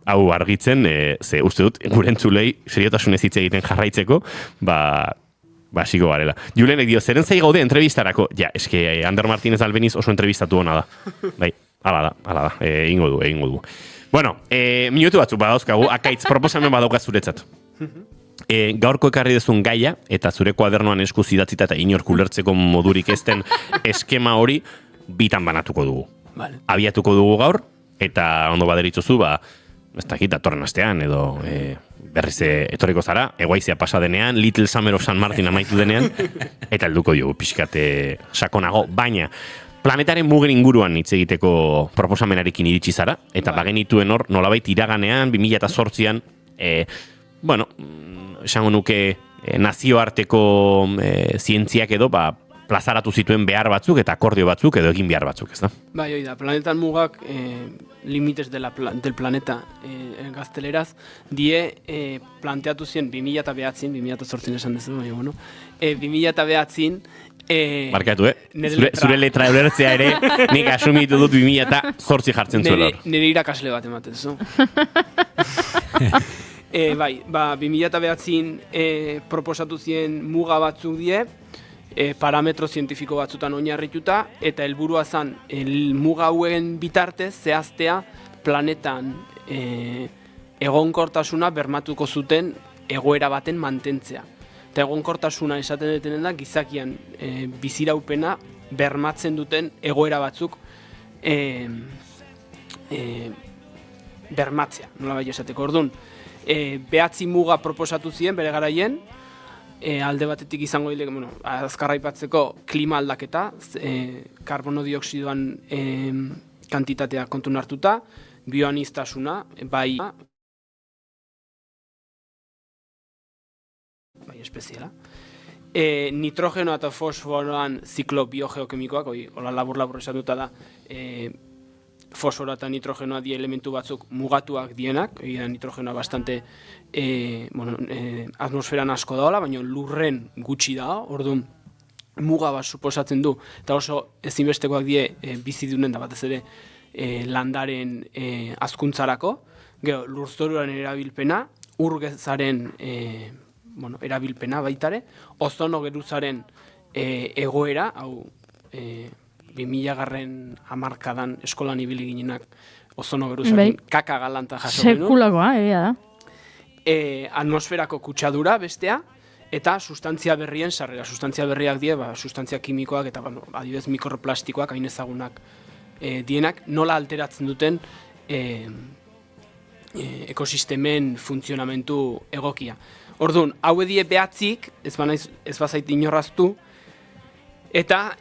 hau argitzen, ze uste dut, gure entzulei seriotasunez hitz egiten jarraitzeko, hasiko garela. Julenek dio, zeren zai gaude entrevistarako? Ja, eske Ander Martínez Albeniz oso entrevistatu hona da. Bai, hala da, egingo du. Bueno, minutu batzuk badauzkagu, akaitz proposamen badauka zuretzat. Gaurko ekarri dezun gaia, eta zure kuadernoan eskuz idatzita eta inork ulertzeko modurik ezten eskema hori bitan banatuko dugu. Vale. Abiatuko dugu gaur, eta ondo baderitzuzu, ez dakit, datorren astean, edo berriz etorriko zara, eguaizea pasa denean, Little Summer of San Martin amaitu denean, eta helduko diogu pixkate sakonago, baina planetaren mugen inguruan hitz egiteko proposamenarekin iritsi zara, eta bagenituen hor, nolabait iraganean, 2008an, esango nuke nazioarteko zientziak edo, plazaratu zituen behar batzuk eta akordio batzuk edo egin behar batzuk, ez da? Bai, hoi da, planetan mugak, limites del planeta gazteleraz, planteatu zien 2008, 2008 esan dezu, baina, 2008 Markatu, zure letra eurertzea ere, nik asumitu dut 2008 jartzen zuela. Nire irakasle bat ematen zu. Bai, 2008 proposatu zien muga batzuk die, parametro zientifiko batzutan oinarrituta, eta helburua zen muga hauen bitartez zehaztea planetan egonkortasuna bermatuko zuten egoera baten mantentzea. Eta egonkortasuna esaten detenen da gizakian biziraupena bermatzen duten egoera batzuk bermatzea, nola bai esateko. Orduan, 9 muga proposatu ziren bere garaien, alde batetik izango dile, azkarra aipatzeko klima aldaketa, karbono dioksidoan kantitatea kontun hartuta, bioaniztasuna, bai espeziala. Nitrogenoa eta fosforoan ziklo biogeokemikoak, hola labur esan duta da, fosforoa eta nitrogenoa die elementu batzuk mugatuak dienak, nitrogenoa bastante atmosferan asko daola, baina lurren gutxi da, orduan muga bat suposatzen du, eta oso ezinbestekoak die bizidunen da batez ere landaren hazkuntzarako, gero lurzoruaren erabilpena, urgezaren erabilpena baitare, ozono geruzaren egoera, hau 2000garren hamarkadan eskolan ibili ginenak ozono geruzakin kaka galanta jaso genuen. Sekulakoa, egia da. Atmosferako kutsadura bestea, eta sustantzia berrien sarrera. Sustantzia berriak die, sustantzia kimikoak eta adibidez mikroplastikoak hain ezagunak dienak, nola alteratzen duten ekosistemen funtzionamentu egokia. Orduan, hau edie behatzik, ez bazait inorraztu, eta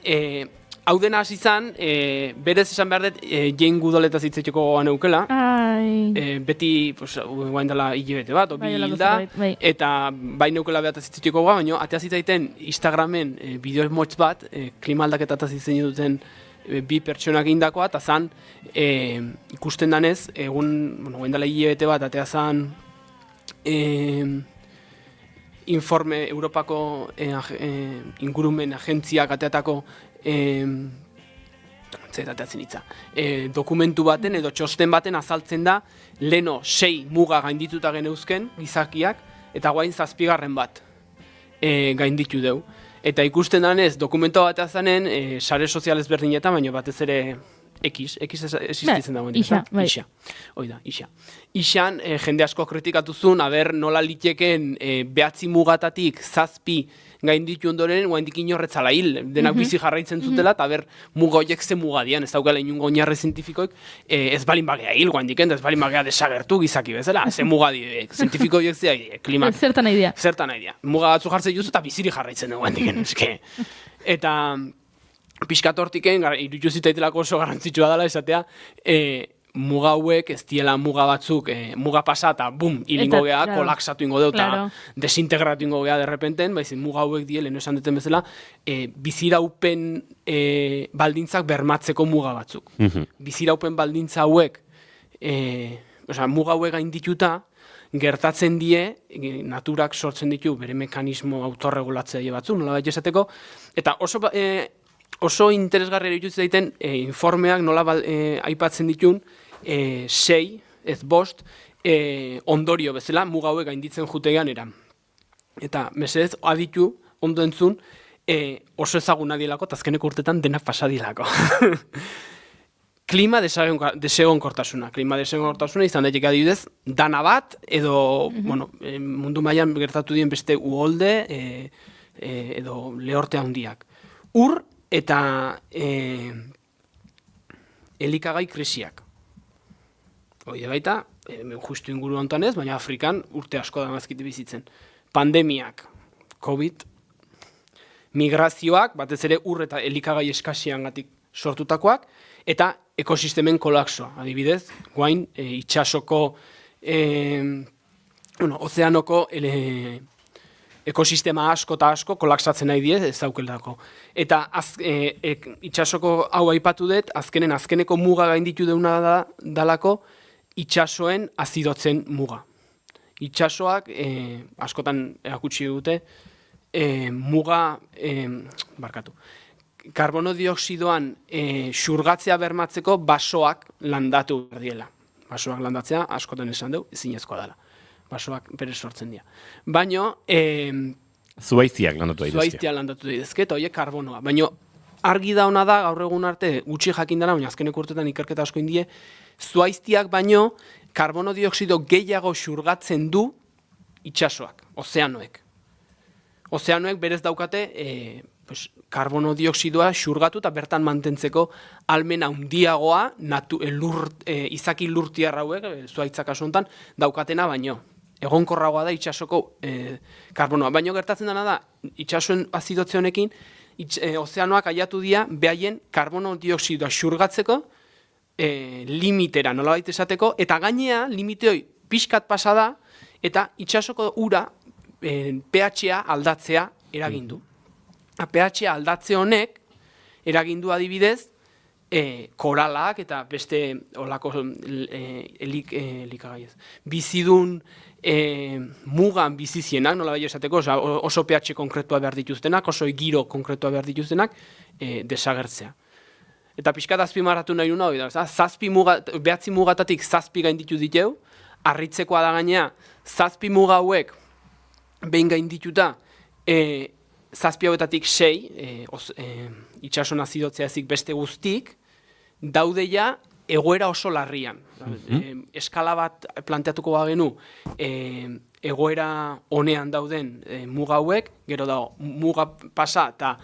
hau dena hasi izan, berez esan behar dut, Jane Goodoletaz hitzetxeko gogoan eukela. Beti, guain dela hilabete bat, bi hilda, eta bai neukela behataz hitzetxeko gogoa, baina atea zitzaiten Instagramen bideo motz bat, klima aldaketaz hitzen duten bi pertsonak indakoa, eta zan, ikusten danez, guain dela hilabete bat, atea zan, informe Europako ingurumen agentziak ateatako dokumentu baten edo txosten baten azaltzen da leno 6 muga gaindituta geneuzken gizakiak eta guain 7. bat. gainditu deu. Eta ikusten danez, dokumento bat azanen, sare sozialez berdinetan, baina batez ere X existitzen dagoen. Ixa, bai. Ixa. Hoi da, Ixa. Ixan, jende asko kritikatuzun, aber nola liteken 9 mugatatik 7 gainditu ondoren, oaindik inorretzala hil, denak bizi jarraitzen zutela, eta ber, muga horiek ze mugadian, ez daukala inungo oinarri zientifikoik, ez balin bagea hil, oaindiken, ez balin bagea desagertu gizaki bezala, ze mugadi, zientifiko horiek zea, klimak. Zertan nahi dira. Zertan nahi dira. Muga batzu jartzen juzu, eta biziri jarraitzen dugu oaindiken, eske. Eta pixkat hortiken, iruditu zitaitelako oso garrantzitsua dela esatea, muga hauek ez diela muga batzuk, muga pasa eta bum, hilingo geha, kolaksatu ingo deu, eta desintegratu ingo geha derrepenten, baizik muga hauek diele, no esan duten bezala, biziraupen baldintzak bermatzeko muga batzuk. Biziraupen baldintza hauek, muga hauek gaindituta, gertatzen die, naturak sortzen ditu bere mekanismo autorregulatzaile batzuk, nola baita esateko, eta oso interesgarria ditutzen daiten informeak nola aipatzen ditun 6, ez 5, ondorio bezala muga hauek gainditzen jutean eran. Eta mesedez aditu ondo entzun oso ezaguna dielako, eta azkeneko urtetan denak pasadilako. Klima desegonkortasuna. Klima desegonkortasuna izan daiteke adibidez dana bat, edo mundu mailan gertatu dien beste uholde edo lehorte handiak. Ur eta elikagai krisiak. Hoi baita, justu inguru hontan ez, baina Afrikan urte asko da mazkite bizitzen. Pandemiak, COVID, migrazioak, batez ere ur eta elikagai eskasiangatik sortutakoak, eta ekosistemen kolapsoa. Adibidez, guain itsasoko, ozeanoko ekosistema asko eta asko kolapsatzen nahi diez ez daukelako. Eta itsasoko hau aipatu dut, azkeneko muga gainditu deuna dalako itsasoen azidotzen muga. Itsasoak askotan erakutsi dute muga, karbono dioxidoan xurgatzea bermatzeko basoak landatu behar diela. Basoak landatzea askotan esan dugu, ezinezkoa dela. Basoak berez sortzen dira. Baina zuhaiztiak landatu daitezke. Zuhaiztiak landatu daitezke, eta horiek karbonoa. Baina argi dauna da, gaur egun arte, gutxi jakin dela, baina azkeneko urtetan ikerketa asko indie, zuhaiztiak baino karbono dioxido gehiago xurgatzen du itsasoak, ozeanoek. Ozeanoek berez daukate karbono dioxidoa xurgatu eta bertan mantentzeko almen handiagoa izaki lurtiar hauek, zuhaitzak kasu honetan, daukatena baino. Egonkorragoa da itsasoko karbonoa. Baino gertatzen dena da, itsasoen azidotze honekin, ozeanoak aiatu dira behaien karbono dioxidoa xurgatzeko limitera, nolabait esateko, eta gainea limite hori pixkat pasada, eta itsasoko ura pH-a aldatzea eragindu. pH aldatze honek eragindu adibidez koralak eta beste olako elikagaiez. Bizidun mugan bizizienak, nola bai esateko, oso pH konkretua behar dituztenak, oso giro konkretua behar dituztenak desagertzea. Eta pixkat azpimarratu nahi nuna hori da, 9 mugatatik 7 gainditu diteu, harritzekoa da gainea, 7 muga hauek behin gaindituta, 7 hauetatik 6, itsason azidotzea ezik beste guztik, daudeia egoera oso larrian. Eskala bat planteatuko bagenu, egoera honean dauden muga hauek, gero dago, muga pasa eta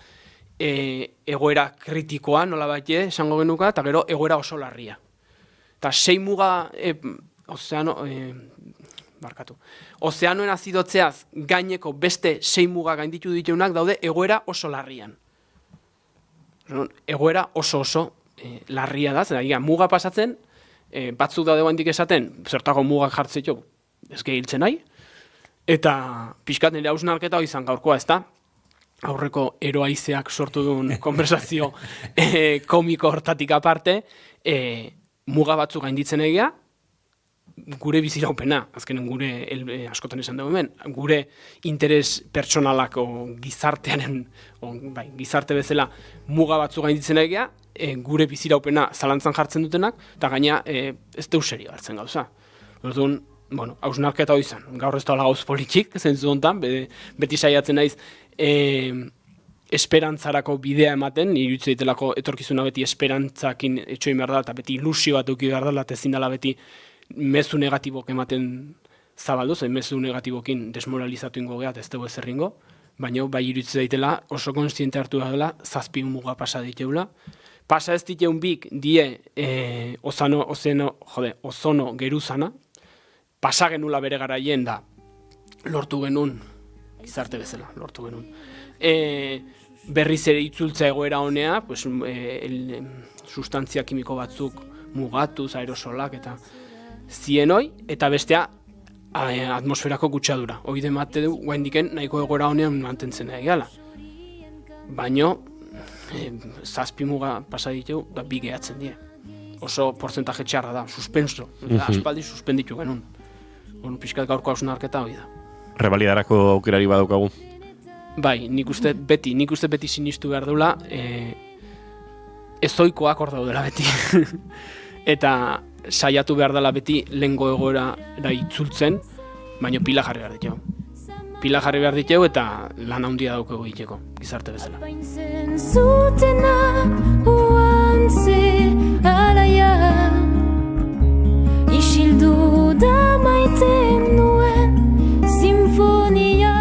egoera kritikoa, nola baite, esango genuka, eta gero egoera oso larria. Eta 6 muga, ozeanoen azidotzeaz gaineko beste 6 muga gainditu dituenak daude egoera oso larrian. Egoera oso larria da, zera, muga pasatzen, batzuk daude handik esaten, zertako mugak jartzeko, ez gehiltzen nahi, eta pixkat nire hausnarketa hori izan gaurkoa, ez da? Aurreko eroaizeak sortu duen konversazio komiko hortatik aparte, muga batzuk gainditzen egia, gure biziraupena, azkenen gure, askotan esan dugu hemen, gure interes pertsonalako gizartearen, gizarte bezala muga batzuk gainditzen egia, gure biziraupena zalantzan jartzen dutenak, eta gaina ez deu serio hartzen gauza. Orduan, bueno, hausnarketa hori izan. Gaur ez da gauz politxik, zentzu hontan, beti saiatzen naiz esperantzarako bidea ematen, iruditzen ditelako etorkizuna beti esperantzakin etxoin behar da, eta beti ilusio bat eduki behar da, eta ezin dela beti mezu negatibok ematen zabaldu, zein mezu negatibokin desmoralizatu ingo gehat, ez dugu ezerringo, baina bai iruditzen daitela oso konstiente hartu behar dela, 7 muga pasa diteula. Pasa ez diteun bik die ozono geruzana, pasa genula bere garaien da, lortu genuen, gizarte bezala, lortu genuen. Berriz ere itzultza egoera honea, pues, sustantzia kimiko batzuk mugatuz, aerosolak eta zienoi, eta bestea atmosferako kutsadura. Hoi demate du, guaindiken nahiko egoera honean mantentzen egala. Baina, 7 muga pasa ditu, da 2 gehatzen die. Oso portzentaje txarra da, suspenso. Aspaldi suspenditu genuen. Bueno, pixkat gaurko hausnarketa hori da. Rebalidarako aukerari badaukagu. Bai, nik uste beti sinistu behar dula, ezoikoak hor daudela beti. Eta saiatu behar dela beti lehengo egoera itzultzen, baina pila jarri behar ditu. Pila jarri behar ditu eta lan handia daukagu egiteko, gizarte bezala. Zutena oantze araia, isildu da maiten nuen sinfonia.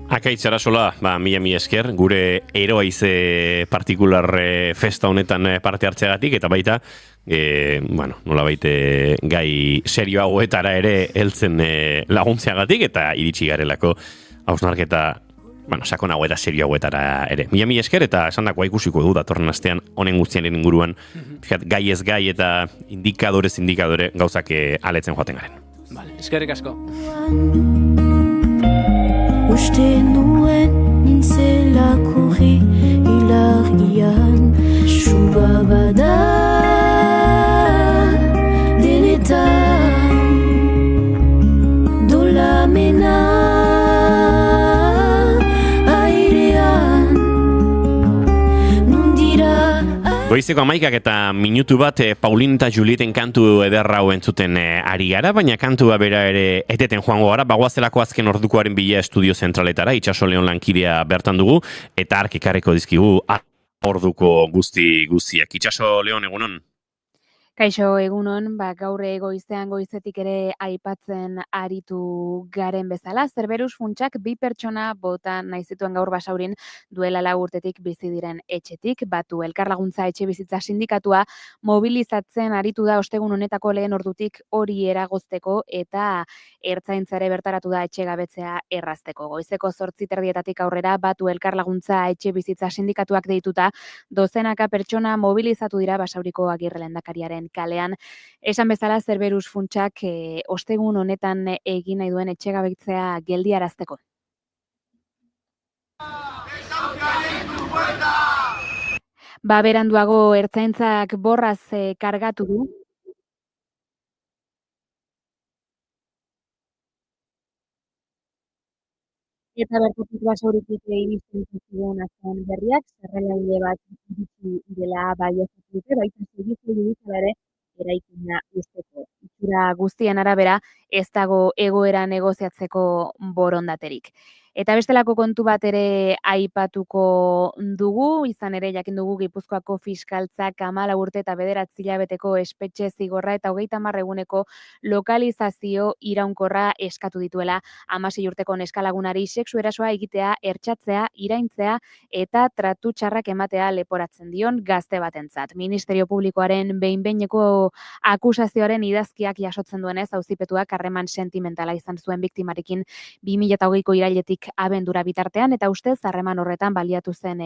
Akaitz Arasola, mila esker, gure eroaize partikular festa honetan parte hartzeagatik, eta baita, nola baite gai serio hauetara ere heltzen laguntzeagatik, eta iritsi garelako hausnarketa, sakon hau eta serio hauetara ere. Mila esker, eta esan dakoa ikusiko du datorren astean honen guztiaren inguruan, gai ez gai eta indikadore gauzak aletzen joaten garen. Vale, eskerrik asko. Uste nuen nintzela kurri hilargian, suba bada denetan, dolamena airean, nundira. Goizeko 11 eta minutu bat Paulin eta Julieten kantu ederra hau entzuten ari gara, baina kantua bera ere eteten joango gara, bagoazelako azken ordukoaren bila estudio zentraletara, Itxaso Leon lankidea bertan dugu, eta ark ekarriko dizkigu orduko guztiak. Itxaso Leon, egunon? Kaixo, egunon, gaur goizetik ere aipatzen aritu garen bezala, Cerberus funtsak 2 pertsona bota nahi zituen gaur Basaurin duela 4 urtetik bizi diren etxetik, batu elkarlaguntza etxe bizitza sindikatua mobilizatzen aritu da ostegun honetako lehen ordutik hori eragozteko eta ertzaintzare bertaratu da etxe gabetzea errazteko. Goizeko 8:30 aurrera batu elkarlaguntza etxe bizitza sindikatuak deituta, dozenaka pertsona mobilizatu dira Basauriko Agirre lehendakariaren kalean. Esan bezala Cerberus funtsak ostegun honetan egin nahi duen etxegabetzea geldiarazteko. Beranduago ertzaintzak borraz kargatu du. Eta bertatik Basauritik iristen ziren azken berriak, zerrelaile bat iritsi dela baieztatu dute, baita zerbitzu judiziala ere eraikina usteko. Itxura guztien arabera ez dago egoera negoziatzeko borondaterik. Eta bestelako kontu bat ere aipatuko dugu, izan ere jakin dugu Gipuzkoako fiskaltzak 14 urte eta 9 hilabeteko espetxe zigorra eta 30 eguneko lokalizazio iraunkorra eskatu dituela 16 urteko neskalagunari sexu erasoa egitea, ertsatzea, iraintzea eta tratu txarrak ematea leporatzen dion gazte batentzat. Ministerio Publikoaren behin-behineko akusazioaren idazkiak jasotzen duenez, auzipetuak harreman sentimentala izan zuen biktimarekin 2020ko irailetik abendura bitartean, eta ustez harreman horretan baliatu zen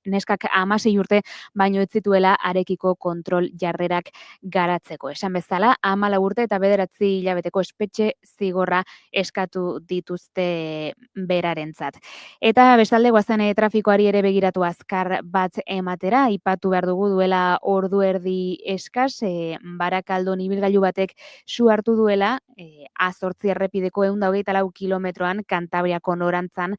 neskak 16 urte baino ez zituela harekiko kontrol jarrerak garatzeko. Esan bezala, 14 urte eta 9 hilabeteko espetxe zigorra eskatu dituzte berarentzat. Eta bestalde goazen trafikoari ere begiratu azkar bat ematera, aipatu behar dugu duela ordu erdi eskas, Barakaldon ibilgailu batek su hartu duela, A8 errepideko 124 kilometroan Kantabria Berriako norantzan,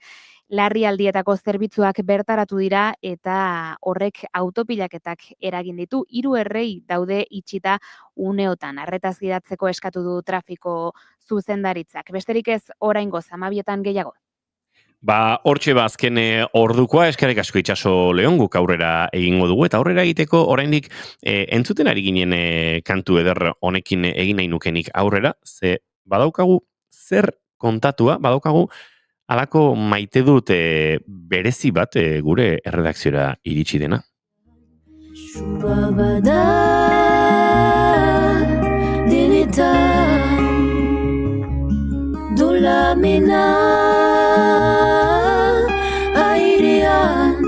larrialdietako zerbitzuak bertaratu dira eta horrek autopilaketak eragin ditu. 3 errei daude itxita uneotan. Arretaz gidatzeko eskatu du trafiko zuzendaritzak. Besterik ez oraingoz 12etan gehiago. Hortxe azken ordukoa eskerrik asko Itxaso Leon, guk aurrera egingo dugu, eta aurrera egiteko oraindik entzuten ari ginen kantu eder honekin egin nahi nukenik aurrera, ze badaukagu zer kontatua, badaukagu halako maite dut berezi bat gure erredakziora iritsi dena. Shubabada denetan dolamena airean.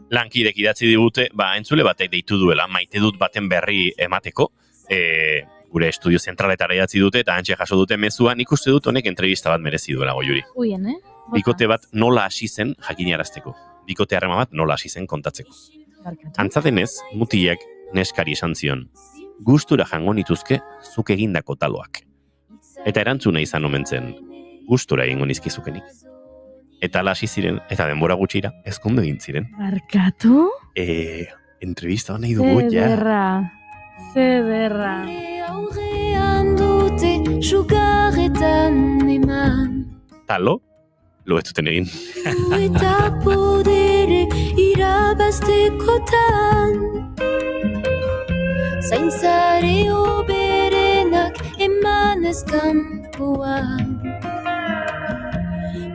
Lankidek idatzi digute, entzule batek deitu duela, maite dut baten berri emateko, gure estudio zentraletara idatzi dute, eta antxe jaso dute mezua, nik uste dut honek entrevista bat merezi duela Goiuri. Uien, Bikote bat nola hasi zen jakinarazteko. Bikote harrema bat nola hasi zen kontatzeko. Antza denez, mutilak neskari esan zion, gustura jango nituzke zuk egindako taloak. Eta erantzuna izan omen zen, gustura egingo nizkizukenik. Eta ala hasi ziren, eta denbora gutxira, ezkondu egin ziren. Barkatu? Entrevista honei dugu, ja. Zederra. Aurrean dute sugarretan eman. Talo? Lo ez duten egin. Eta podere irabaztekotan. Zaintzare oberenak emanez kanpoan.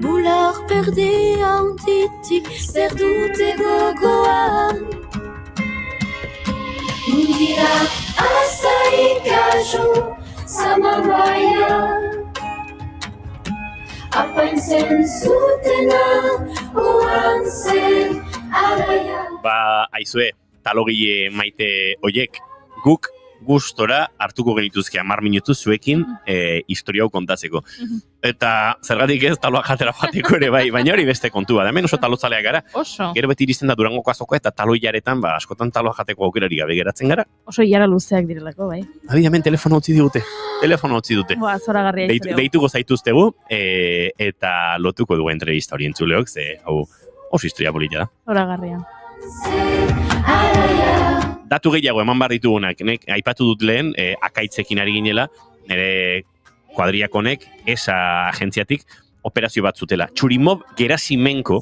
Bular berde handitik zer dute gogoan. Mundira azaikaju samamaia. Apaintzen zutena oan zen araia. Aizue, talogile maite oiek, guk gustora hartuko genituzke 10 minutu zuekin historia hau kontatzeko. Eta zergatik ez taloak jatera joateko ere bai, baina hori beste kontua. Hemen oso talozaleak gara. Oso. Gero beti iristen da Durangoko azokoa eta talo hilaretan, askotan taloak jateko aukerari gabe geratzen gara. Oso hilara luzeak direlako, bai. Hemen telefono utzi dute. Zoragarria Deituko zaituztegu, eta lotuko dugu entrevista hori entzuleok, ze hau oso historia polita da. Zoragarria. Datu gehiago eman behar ditugunak, aipatu dut lehen, akaitzekin ari ginela, nire kuadriakonek, esa agentziatik, operazio bat zutela. Churimov Gerasimenko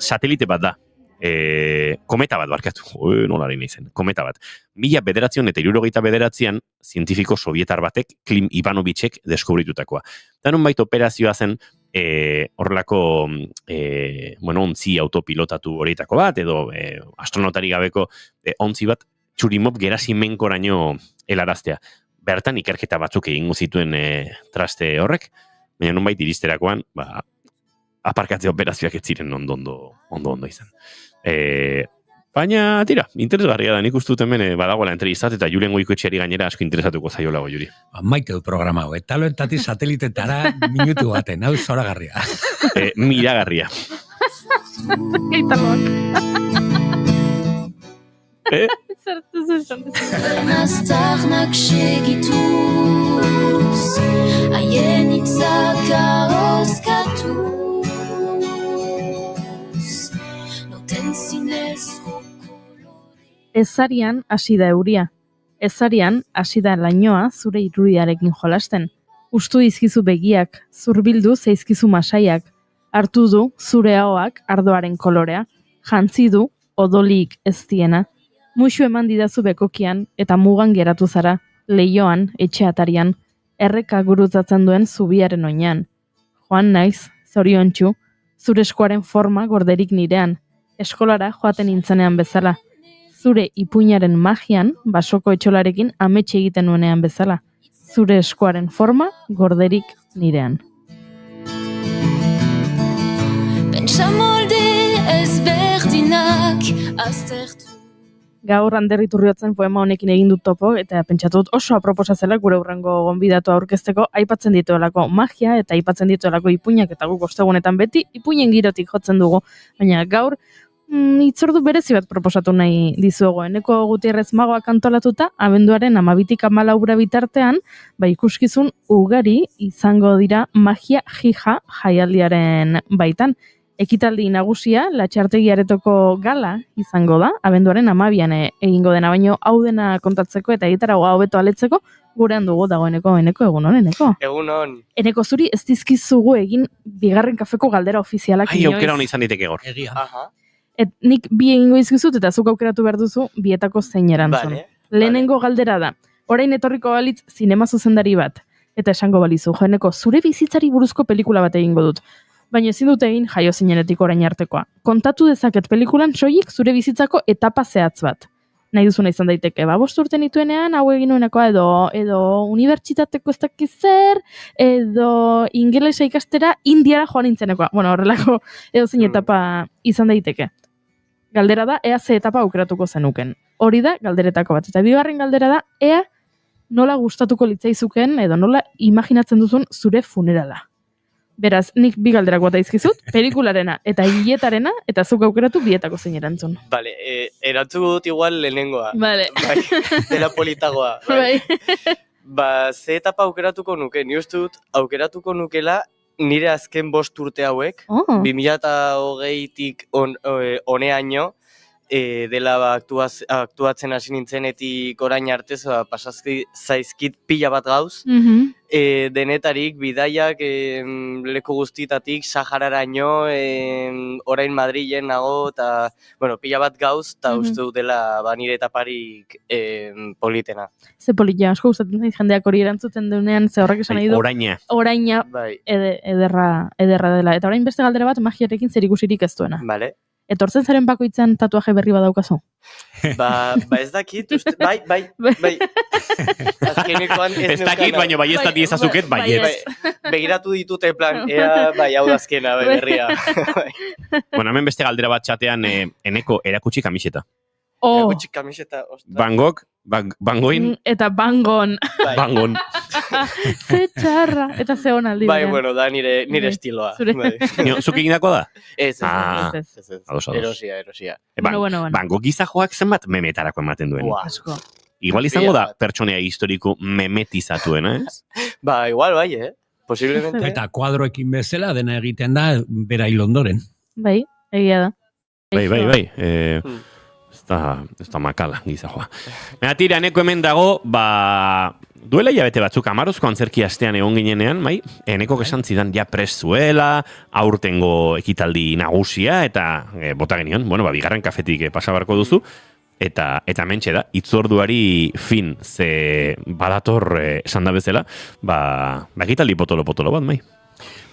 satelite bat da. Kometa bat barkatu, nola harin izen, kometa bat. 1979an, zientifiko sovietar batek, Klim Ivanovicek deskubritutakoa. Danun bait operazioa zen, horrelako ontzi autopilotatu horietako bat, edo astronotari gabeko ontzi bat, Churimov Gerasimenkoraino helaraztea. Bertan ikerketa batzuk egingo zituen traste horrek, baina nonbait iristerakoan, aparkatze operazioak ez ziren ondo izan. Baina, tira, interesgarria da, nik uste dut hemen badagoela entrevistat, eta Julen Goikoetxeari gainera asko interesatuko zaiola Goiuri. Maite du programa hau, eta loentatik satelitetara minutu baten, hau zoragarria. Miragarria. Zertu zuzan. Aztarnak segituz, haien hitzak ahoskatuz, noten zinezko. Ezarian hasi da euria. Ezarian hasi da lainoa zure irudiarekin jolasten. Ustu dizkizu begiak, zurbildu zaizkizu masaiak, hartu du zure ahoak ardoaren kolorea, jantzi du odolik ez diena, muxu eman didazu bekokian eta mugan geratu zara, leioan, etxe atarian, erreka gurutzatzen duen zubiaren oinean. Joan naiz, zoriontsu, zure eskuaren forma gorderik nirean, eskolara joaten nintzenean bezala, zure ipuinaren magian, basoko etxolarekin ametxe egiten nuenean bezala, zure eskuaren forma gorderik nirean. Pentsamolde ezberdinak aztertu. Gaur Ander Iturriotzen poema honekin egin dut topo, eta pentsatu dut oso aproposa zela gure hurrengo gonbidatu aurkezteko, aipatzen dituelako magia eta aipatzen dituelako ipuinak, eta guk ostegunetan beti ipuinen girotik jotzen dugu, baina gaur Itzordu berezi bat proposatu nahi dizugu. Eneko Gutierrez Magoak antolatuta, abenduaren 12 14 bitartean, ikuskizun ugari izango dira magia jija jaialdiaren baitan. Ekitaldi nagusia, Latxartegi Aretoko gala izango da, abenduaren 12an egingo dena, baino hau dena kontatzeko eta egitarago hobeto aletzeko, gurean dugu dagoeneko, egun hon, Eneko. Egun hon. Eneko, zuri ez dizkizugu egin bigarren kafeko galdera ofizialak inoiz. Aukera hona izan diteke gor. Nik bi egingo izkizut eta zuk aukeratu behar duzu bietako zein erantzun. Lehenengo galdera da, orain etorriko balitz zinema zuzendari bat, eta esango balizu, Eneko, zure bizitzari buruzko pelikula bat egingo dut. Baina ezin dut egin jaio zinenetik orain artekoa. Kontatu dezaket pelikulan soilik zure bizitzako etapa zehatz bat. Nahi duzuna izan daiteke, 5 urte nituenean hau egin nuenekoa edo unibertsitateko ez dakiz zer, edo ingelesa ikastera Indiara joan nintzenekoa. Bueno, horrelako edo zein etapa izan daiteke. Galdera da, ea ze etapa aukeratuko zenuken. Hori da galderetako bat. Eta bigarren galdera da, ea nola gustatuko litzaizuken edo nola imaginatzen duzun zure funerala. Beraz, nik bi galderak bota izkizut, pelikularena eta hiletarena, eta zuk aukeratu bietako zein erantzun. Vale, erantzuko dut igual lehenengoa. Vale. Bai, dela politagoa. Bai. Ze etapa aukeratuko nuke, ni uste dut aukeratuko nukela nire azken 5 urte hauek, 2020tik honeaino, dela aktuatzen hasi nintzenetik orain arte, pasazki zaizkit pila bat gauz, denetarik, bidaiak, leku guztitatik, Sahararaino, orain Madrilen nago, eta, pila bat gauz, eta uste dut dela nire etaparik politena. Ze polita, asko gustatzen zait jendeak hori erantzuten duenean, ze horrek esan nahi du. Oraina ederra dela. Eta orain beste galdera bat magiarekin zer ikusirik ez duena. Vale. Etortzen zaren bakoitzan tatuaje berri badaukazu? Ez dakit, bai. Azkenekoan ez dakit, baina bai ez da diezazuket, bai ez. Begiratu ditute plan, bai, hau azkena, berria. Bueno, hemen beste galdera bat txatean, Eneko erakutsi kamiseta. Erakutsi kamiseta, Bangok, Bangoin. Eta Bangon. Bangon. Ze txarra, eta ze hon aldi. Bai, da nire estiloa. Zuk egindako da? Ez. Erosia. Bangok gizajoak zenbat memetarako ematen duen. Asko. Igual izango da pertsonea historiko memetizatuena, ez? Igual, bai, posiblemente. Eta kuadroekin bezala dena egiten da bera hil ondoren. Bai, egia da. Bai. Ez da makala, gizajoa. Mena tira, Eneko hemen dago, duela hilabete batzuk, amarozko antzerki astean egon ginenean, Eneko esan zidan ja prest zuela, aurtengo ekitaldi nagusia, eta bota genion, bigarren kafetik pasabarko duzu, eta mentxe da, itzorduari fin, ze badator esan da bezala, ekitaldi potolo bat, mai.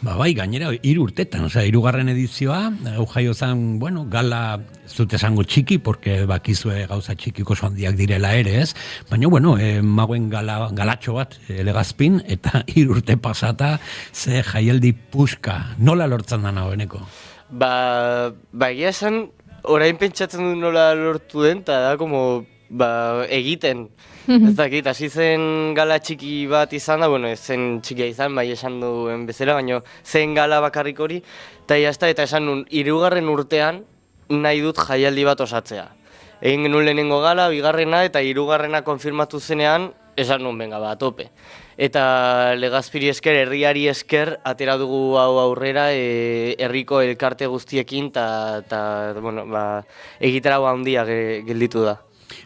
Bai, gainera, 3 urtetan, 3. edizioa, jaio zen, gala, ez dut esango txiki, porque bakizue gauza txikiko oso handiak direla ere, ez? Baina, magoen galatxo bat, Legazpin, eta 3 urte pasata, ze jaialdi puska, nola lortzen da nago, Eneko? Egia esan, orain pentsatzen du nola lortu den, eta da, egiten. Ez dakit, hasi zen gala txiki bat izan da, ez zen txikia izan, bai esan duen bezala, baina zen gala bakarrik hori, eta esan nun, 3. urtean nahi dut jaialdi bat osatzea. Egin genuen lehenengo gala, 2. eta 3. konfirmatu zenean, esan nun, tope. Eta Legazpiri esker, herriari esker, atera dugu hau aurrera, herriko elkarte guztiekin, eta egitarago handia gelditu da.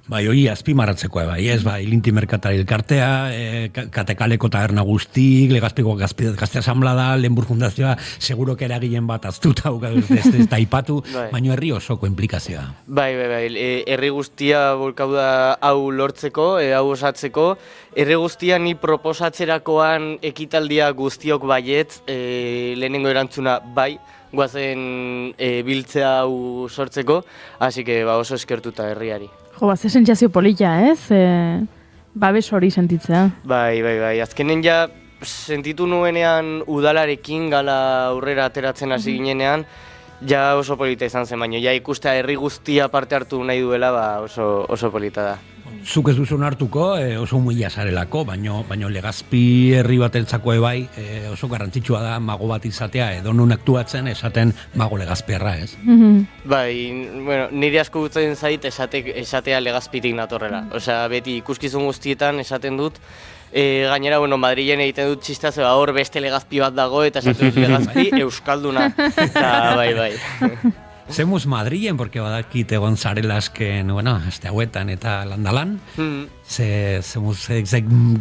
Bai, hori azpimarratzekoa, Ilinti Merkatari elkartea, Katekaleko taberna guztik, Legazpiko gazte asamblada, Lehenbur Fundazioa, segurok eragilen bat aztuta, ez da ipatu, baina herri osoko implikazioa. Bai, herri guztia bolkau da hau lortzeko, hau osatzeko, herri guztia ni proposatzerakoan ekitaldia guztiok baiet, lehenengo erantzuna bai, guazen biltzea hau sortzeko, hasi que oso eskertuta herriari. Ze sentsazio polita, ez? Babes hori sentitzea. Bai. Azkenen ja sentitu nuenean udalarekin gala aurrera ateratzen hasi ginenean, ja oso polita izan zen, baina ja ikustea herri guztia parte hartu nahi duela, oso polita da. zuk ez duzun hartuko oso humila zarelako, baino Legazpi herri batentzako bai oso garrantzitsua da mago bat izatea, edo nun aktuatzen esaten mago Legazpiarra, ez? Bai, bueno, niri asko gutzen zait esatea Legazpitik natorrela. Osea, beti ikuskizun guztietan esaten dut, gainera, bueno, Madrilen egiten dut txista, zeba hor beste Legazpi bat dago, eta esaten dut Legazpi euskalduna. Eta bai. Zemuz Madrilen, porque badakit egon zarela azken, bueno, este hauetan eta landalan, zemuz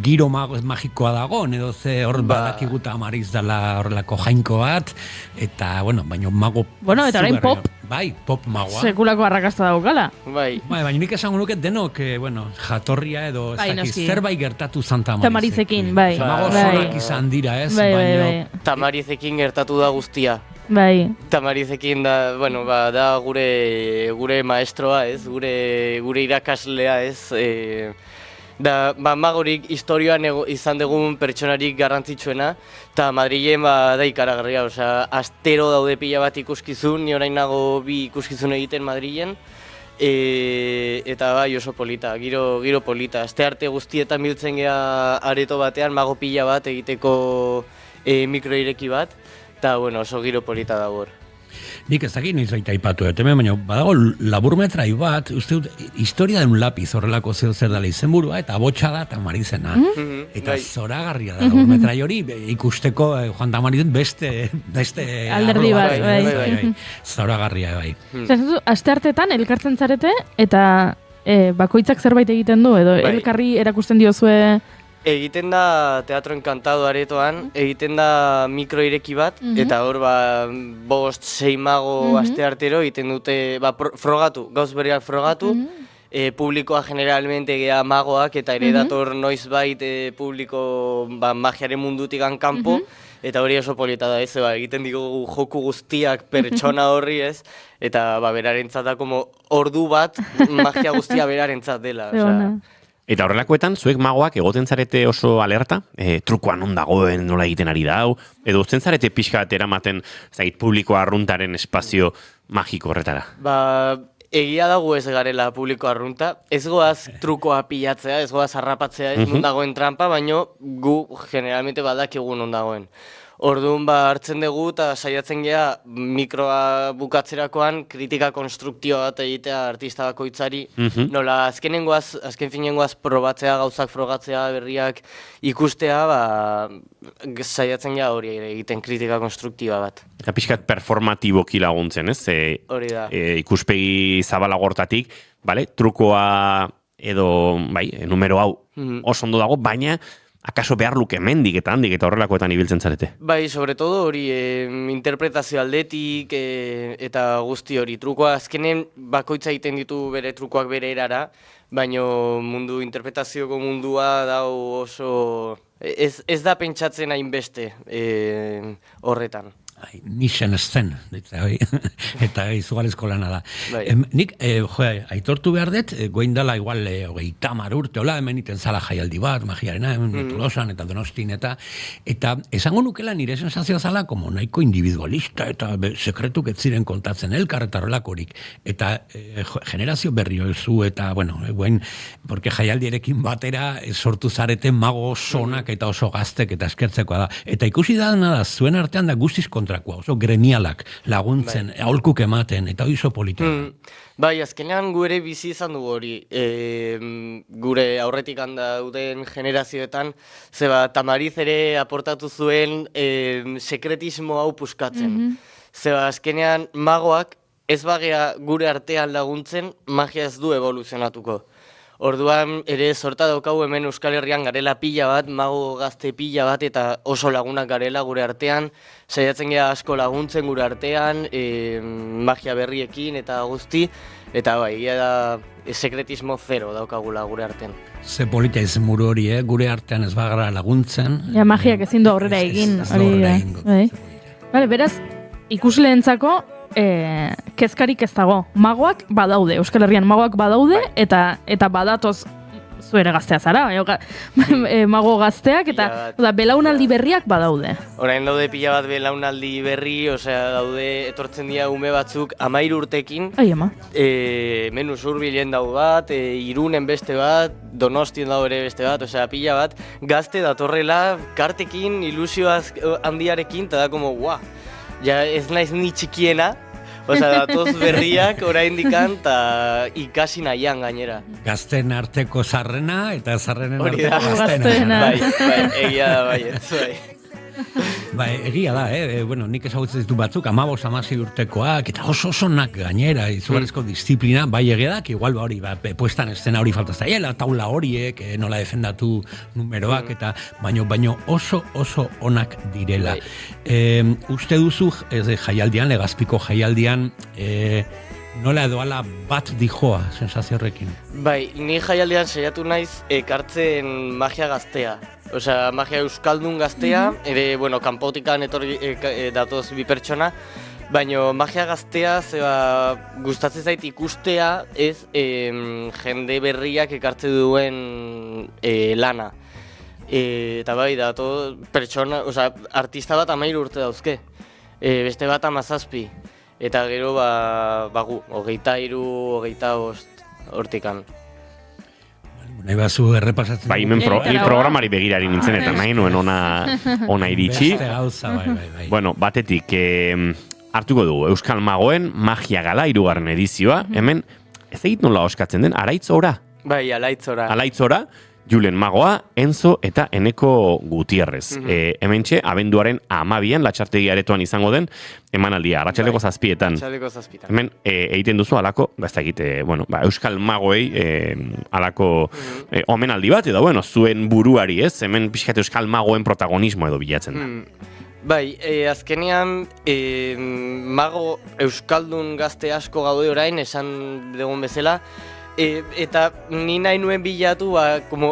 giro magikoa dago, edo ze hor badakiguta amariz dela horrelako jainko bat, eta, bueno, baino mago... Bueno, eta orain pop. Bai, pop magoa. Sekulako arrakasta daukala. Bai, baina nik esango nuket denok, bueno, jatorria edo zerbait gertatu Santa Tamarizekin, bai. Mago zorak izan dira, ez? Bai. Tamarizekin gertatu da guztia. Bai. Tamarizekin da, bueno, da gure maestroa, ez? Gure irakaslea, ez? Da, magorik historioan izan dugun pertsonarik garrantzitsuena, eta Madrilen da ikaragarria, osea, astero daude pila bat ikuskizun, ni orain nago 2 ikuskizun egiten Madrilen, eta bai oso polita, giro polita. Aste arte guztietan biltzen gea areto batean, mago pila bat egiteko mikroireki bat, eta bueno, oso giro polita dago hor. Nik ez dakit noiz baita aipatu dut, baina badago laburmetrai bat, uste dut, historia den lapis horrelako zer dela izenburua, eta abotsa da Tamarizena. Eta zoragarria da laburmetrai hori, ikusteko Juan Tamarizen beste alderdi bat, bai. Zoragarria, bai. Asteartetan elkartzen zarete, eta bakoitzak zerbait egiten du, edo elkarri erakusten diozue... Egiten da Teatro Encantado aretoan, egiten da mikroireki bat, eta hor 5-6 mago asteartero egiten dute, frogatu, gauz berriak frogatu, publikoa generalmente gea magoak, eta ere dator noizbait publiko magiaren mundutik kanpo, eta hori oso polita da, ez, egiten digugu joku guztiak pertsona horri, ez, eta berarentzat da como ordu bat magia guztia berarentzat dela, Eta horrelakoetan, zuek magoak egoten zarete oso alerta, trukoan non dagoen nola egiten ari da hau, edo uzten zarete pixka bat eramaten publiko arruntaren espazio magiko horretara? Egia dago ez garela publiko arrunta, ez goaz trukoa pilatzea, ez goaz harrapatzea, ez non dagoen trampa, baino gu generalmente badakigu non dagoen. Orduan hartzen dugu eta saiatzen gea mikroa bukatzerakoan kritika konstruktio bat egitea artista bakoitzari. Nola azken finengoaz probatzea, gauzak frogatzea, berriak ikustea, saiatzen gea hori egiten kritika konstruktiba bat. Eta pixkat performatiboki laguntzen, ez? Hori da. Ikuspegi zabalagortatik, trukoa edo, numero hau oso ondo dago, baina akaso behar luke mendik eta handik eta horrelakoetan ibiltzen zarete? Bai, sobre todo hori interpretazio aldetik eta guzti hori. Trukoa azkenen bakoitza egiten ditu bere trukoak bere erara, baino interpretazioko mundua da oso... Ez da pentsatzen hainbeste horretan. Nixen zen, eta izugarrizko lana da. Nik, aitortu behar dut, goin dela igual 30 urte, hemen iten zala jaialdi bat, magiarena, Tolosan eta Donostin, eta esango nukela nire sensazioa zala, como nahiko individualista, eta sekretuk ez ziren kontatzen elkar eta horrelakorik, eta generazio berri zu, eta, bueno, porque jaialdierekin batera sortu zareten mago sonak eta oso gaztek eta eskertzekoa da. Eta ikusi da, zuen artean da guztiz kontrakoa, oso gremialak laguntzen, aholkuk ematen, eta oso politika. Bai, azkenean gu ere bizi izan dugu hori, gure aurretik dauden generazioetan, zeba Tamariz ere aportatu zuen sekretismo hau puskatzen. Zeba azkenean magoak ez bagea gure artean laguntzen, magia ez du evoluzionatuko. Orduan ere sorta daukagu hemen Euskal Herrian garela pila bat, mago gazte pila bat eta oso lagunak garela gure artean, saiatzen gea asko laguntzen gure artean, magia berriekin eta guzti, eta da sekretismo zero daukagula gure artean. Ze polita izan buru hori, gure artean ez bagara laguntzen. Magiak ezin du aurrera egin. Beraz, ikusleentzako kezkarik ez dago. Magoak badaude, Euskal Herrian magoak badaude, eta badatoz zu ere gaztea zara, mago gazteak, eta belaunaldi berriak badaude. Orain daude pila bat belaunaldi berri, daude etortzen dira ume batzuk 13 urtekin. Ai, ama. Hemen Usurbilen dago bat, Irunen beste bat, Donostien dago ere beste bat, pila bat, gazte datorrela, kartekin, ilusio handiarekin, eta da como, ja ez naiz ni txikiena, datoz berriak orain dikan, eta ikasi nahian gainera. Gazten arteko zarrena, eta zarrenen Hori arteko da. gaztena. Bai, egia da, bai. Bai, egia da, nik ezagutzen ditu batzuk, 15-16 urtekoak, eta oso onak gainera, izugarrizko disiplina, bai egia da, igual hori, puestan estena hori falta zaiela, taula horiek, nola defendatu numeroak, eta baino oso onak direla. Uste duzu, jaialdian, Legazpiko jaialdian, nola edoala bat dijoa, sensazio horrekin? Bai, ni jaialdian saiatu naiz ekartzen magia gaztea. Magia euskaldun gaztea, ere, kanpotikan datoz bi pertsona, baina magia gaztea gustatzen zait ikustea ez jende berriak ekartze duen lana. Eta bai, dato pertsona, artista bat 13 urte dauzke, beste bat 17, eta gero gu, 23, 25 hortikan. Nahi bazu errepasatzen. Bai, programari begirari nintzen, eta nahi nuen ona iritsi. Beste gauza, bai. Bueno, batetik, hartuko dugu, Euskal Magoen Magia Gala 3. edizioa, hemen, ez egit nola oskatzen den, Araitzora. Bai, Alaitzora. Alaitzora, Julen Magoa, Enzo eta Eneko Gutierrez. Hementxe, abenduaren 12an, Latxartegi aretoan izango den, emanaldia, Arratxaldeko 7etan. Hemen, egiten duzu alako, ez egite, Euskal Magoei alako omenaldi bat, edo, zuen buruari ez, hemen pixkat Euskal Magoen protagonismo edo bilatzen da. Bai, azkenean, mago Euskaldun gazte asko gaude orain, esan dugun bezala, eta ni nahi nuen bilatu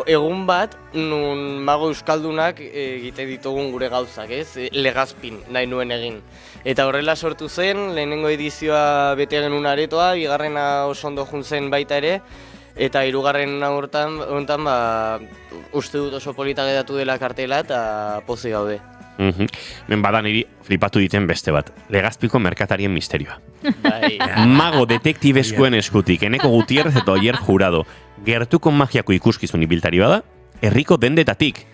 egun bat nun mago euskaldunak egite ditugun gure gauzak, ez? Legazpin nahi nuen egin. Eta horrela sortu zen, lehenengo edizioa bete genuen aretoa, bigarrena oso ondo jun zen baita ere, eta 3. honetan uste dut oso polita geratu dela kartela eta pozik gaude. Men badan niri flipatu diten beste bat. Legazpiko merkatarien misterioa. Mago detektibeskuen eskutik, Eneko Gutierrez eta Oier Jurado. Gertuko magiako ikuskizun ibiltari bada, herriko dendetatik.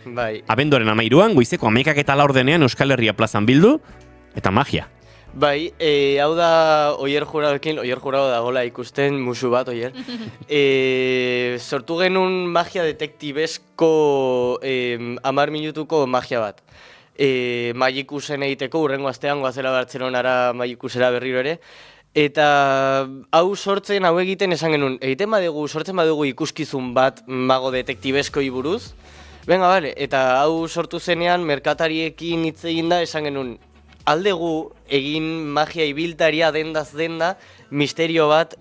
Abenduaren 13an, goizeko 11:04 Euskal Herria plazan bildu, eta magia. Bai, hau da Oier Juradoekin, Oier Jurado dagoela ikusten musu bat, Oier. Sortu genuen magia detektibesko 10 minutuko magia bat. Magikusen egiteko, urrengo astean goazela Bartzelonara Magikusera berriro ere. Eta hau egiten esan genuen, sortzen badugu ikuskizun bat mago detektibeskoi buruz. Venga, bale, eta hau sortu zenean merkatariekin hitz egin da esan genuen, aldegu egin magia ibiltaria dendaz denda, misterio bat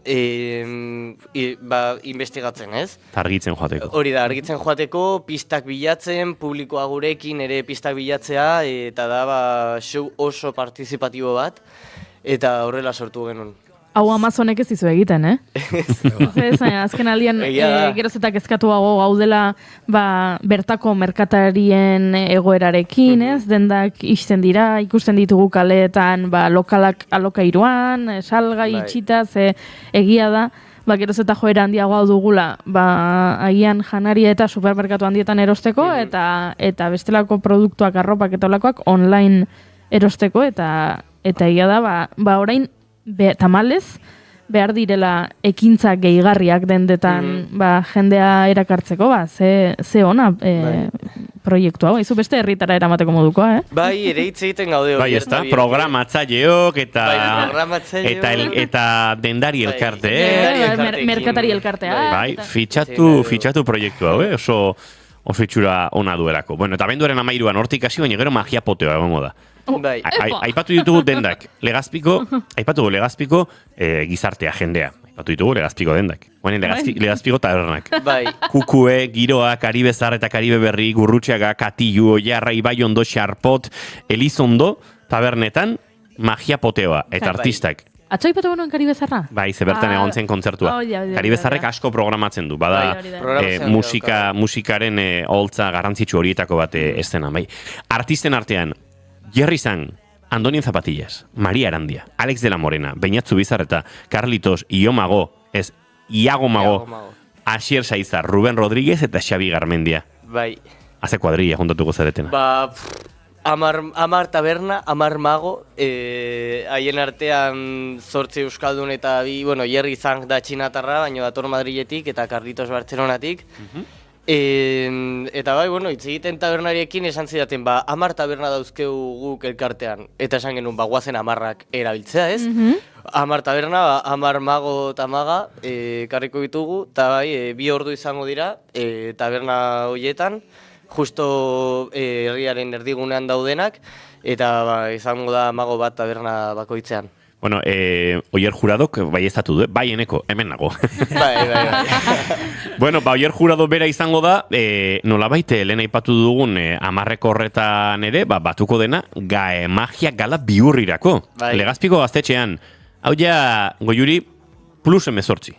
investigatzen, ez? Argitzen joateko. Hori da, argitzen joateko, pistak bilatzen, publikoa gurekin ere pistak bilatzea, eta da show oso partizipatibo bat, eta horrela sortu genuen. Hau Amazonek ez dizu egiten, azken aldian geroz eta kezkatuago gaudela bertako merkatarien egoerarekin, dendak ixten dira, ikusten ditugu kaleetan lokalak alokairuan, salgai itxita, egia da, geroz eta joera handiagoa dugula, agian janaria eta supermerkatu handietan erosteko, eta bestelako produktuak, arropak eta olakoak online erosteko, eta egia da, orain, tamalez, behar direla ekintza gehigarriak dendetan jendea erakartzeko, ze ona proiektu hau, izu beste herritara eramateko modukoa, Bai, ere hitz egiten gaude. Bai, ez da, programatzaileok eta dendari elkarte. Merkatari elkartea. Bai, fitxatu proiektu hau, oso itxura ona duelako. Bueno, eta abenduaren 13an hortik hasi, baina gero magia poteoa egongo da. Aipatu ditugu dendak, aipatu Legazpiko gizartea, jendea. Aipatu ditugu Legazpiko dendak. Legazpiko tabernak. Kukue, Giroa, Karibe Zar eta Karibe Berri, Gurrutxaga, Katillu, Oiarra, Ibaiondo, Xarpot, Elizondo, tabernetan, magia poteoa eta artistak. Atzo ipatu genuen Karibezarra? Bai, ze bertan egon zen kontzertua. Karibezarrek asko programatzen du, bada musikaren holtza garrantzitsu horietako bat eszena, bai. Artisten artean, Jerry Sang, Andonien Zapatillas, Maria Arandia, Alex de la Morena, Beñat Zubizarreta, Carlitos, Iago Mago, Asier Saiza, Ruben Rodríguez eta Xabi Garmendia. Bai. Haze kuadrilla juntatuko zaretena. Amar taberna, Amar mago, haien artean 8 euskaldun eta Jerry Zang da txinatarra, baina dator Madriletik eta Carlitos Bartzelonatik. Eta hitz egiten tabernariekin esan zidaten, 10 taberna dauzkeu guk elkartean. Eta esan genuen, guazen 10 erabiltzea, ez? 10 taberna, 10 mago eta maga karriko ditugu, eta 2 ordu izango dira taberna horietan, justo herriaren erdigunean daudenak, eta izango da mago bat taberna bakoitzean. Bueno, Oier Juradok bai estatu du, bai eneko, hemen nago. Bai. Bueno, Oier Jurado bera izango da, nolabait lehen aipatu dugun 10 horretan ere, batuko dena, magia gala bihurrirako. Bai. Legazpiko gaztetxean, hau ja, Goiuri, plus 18.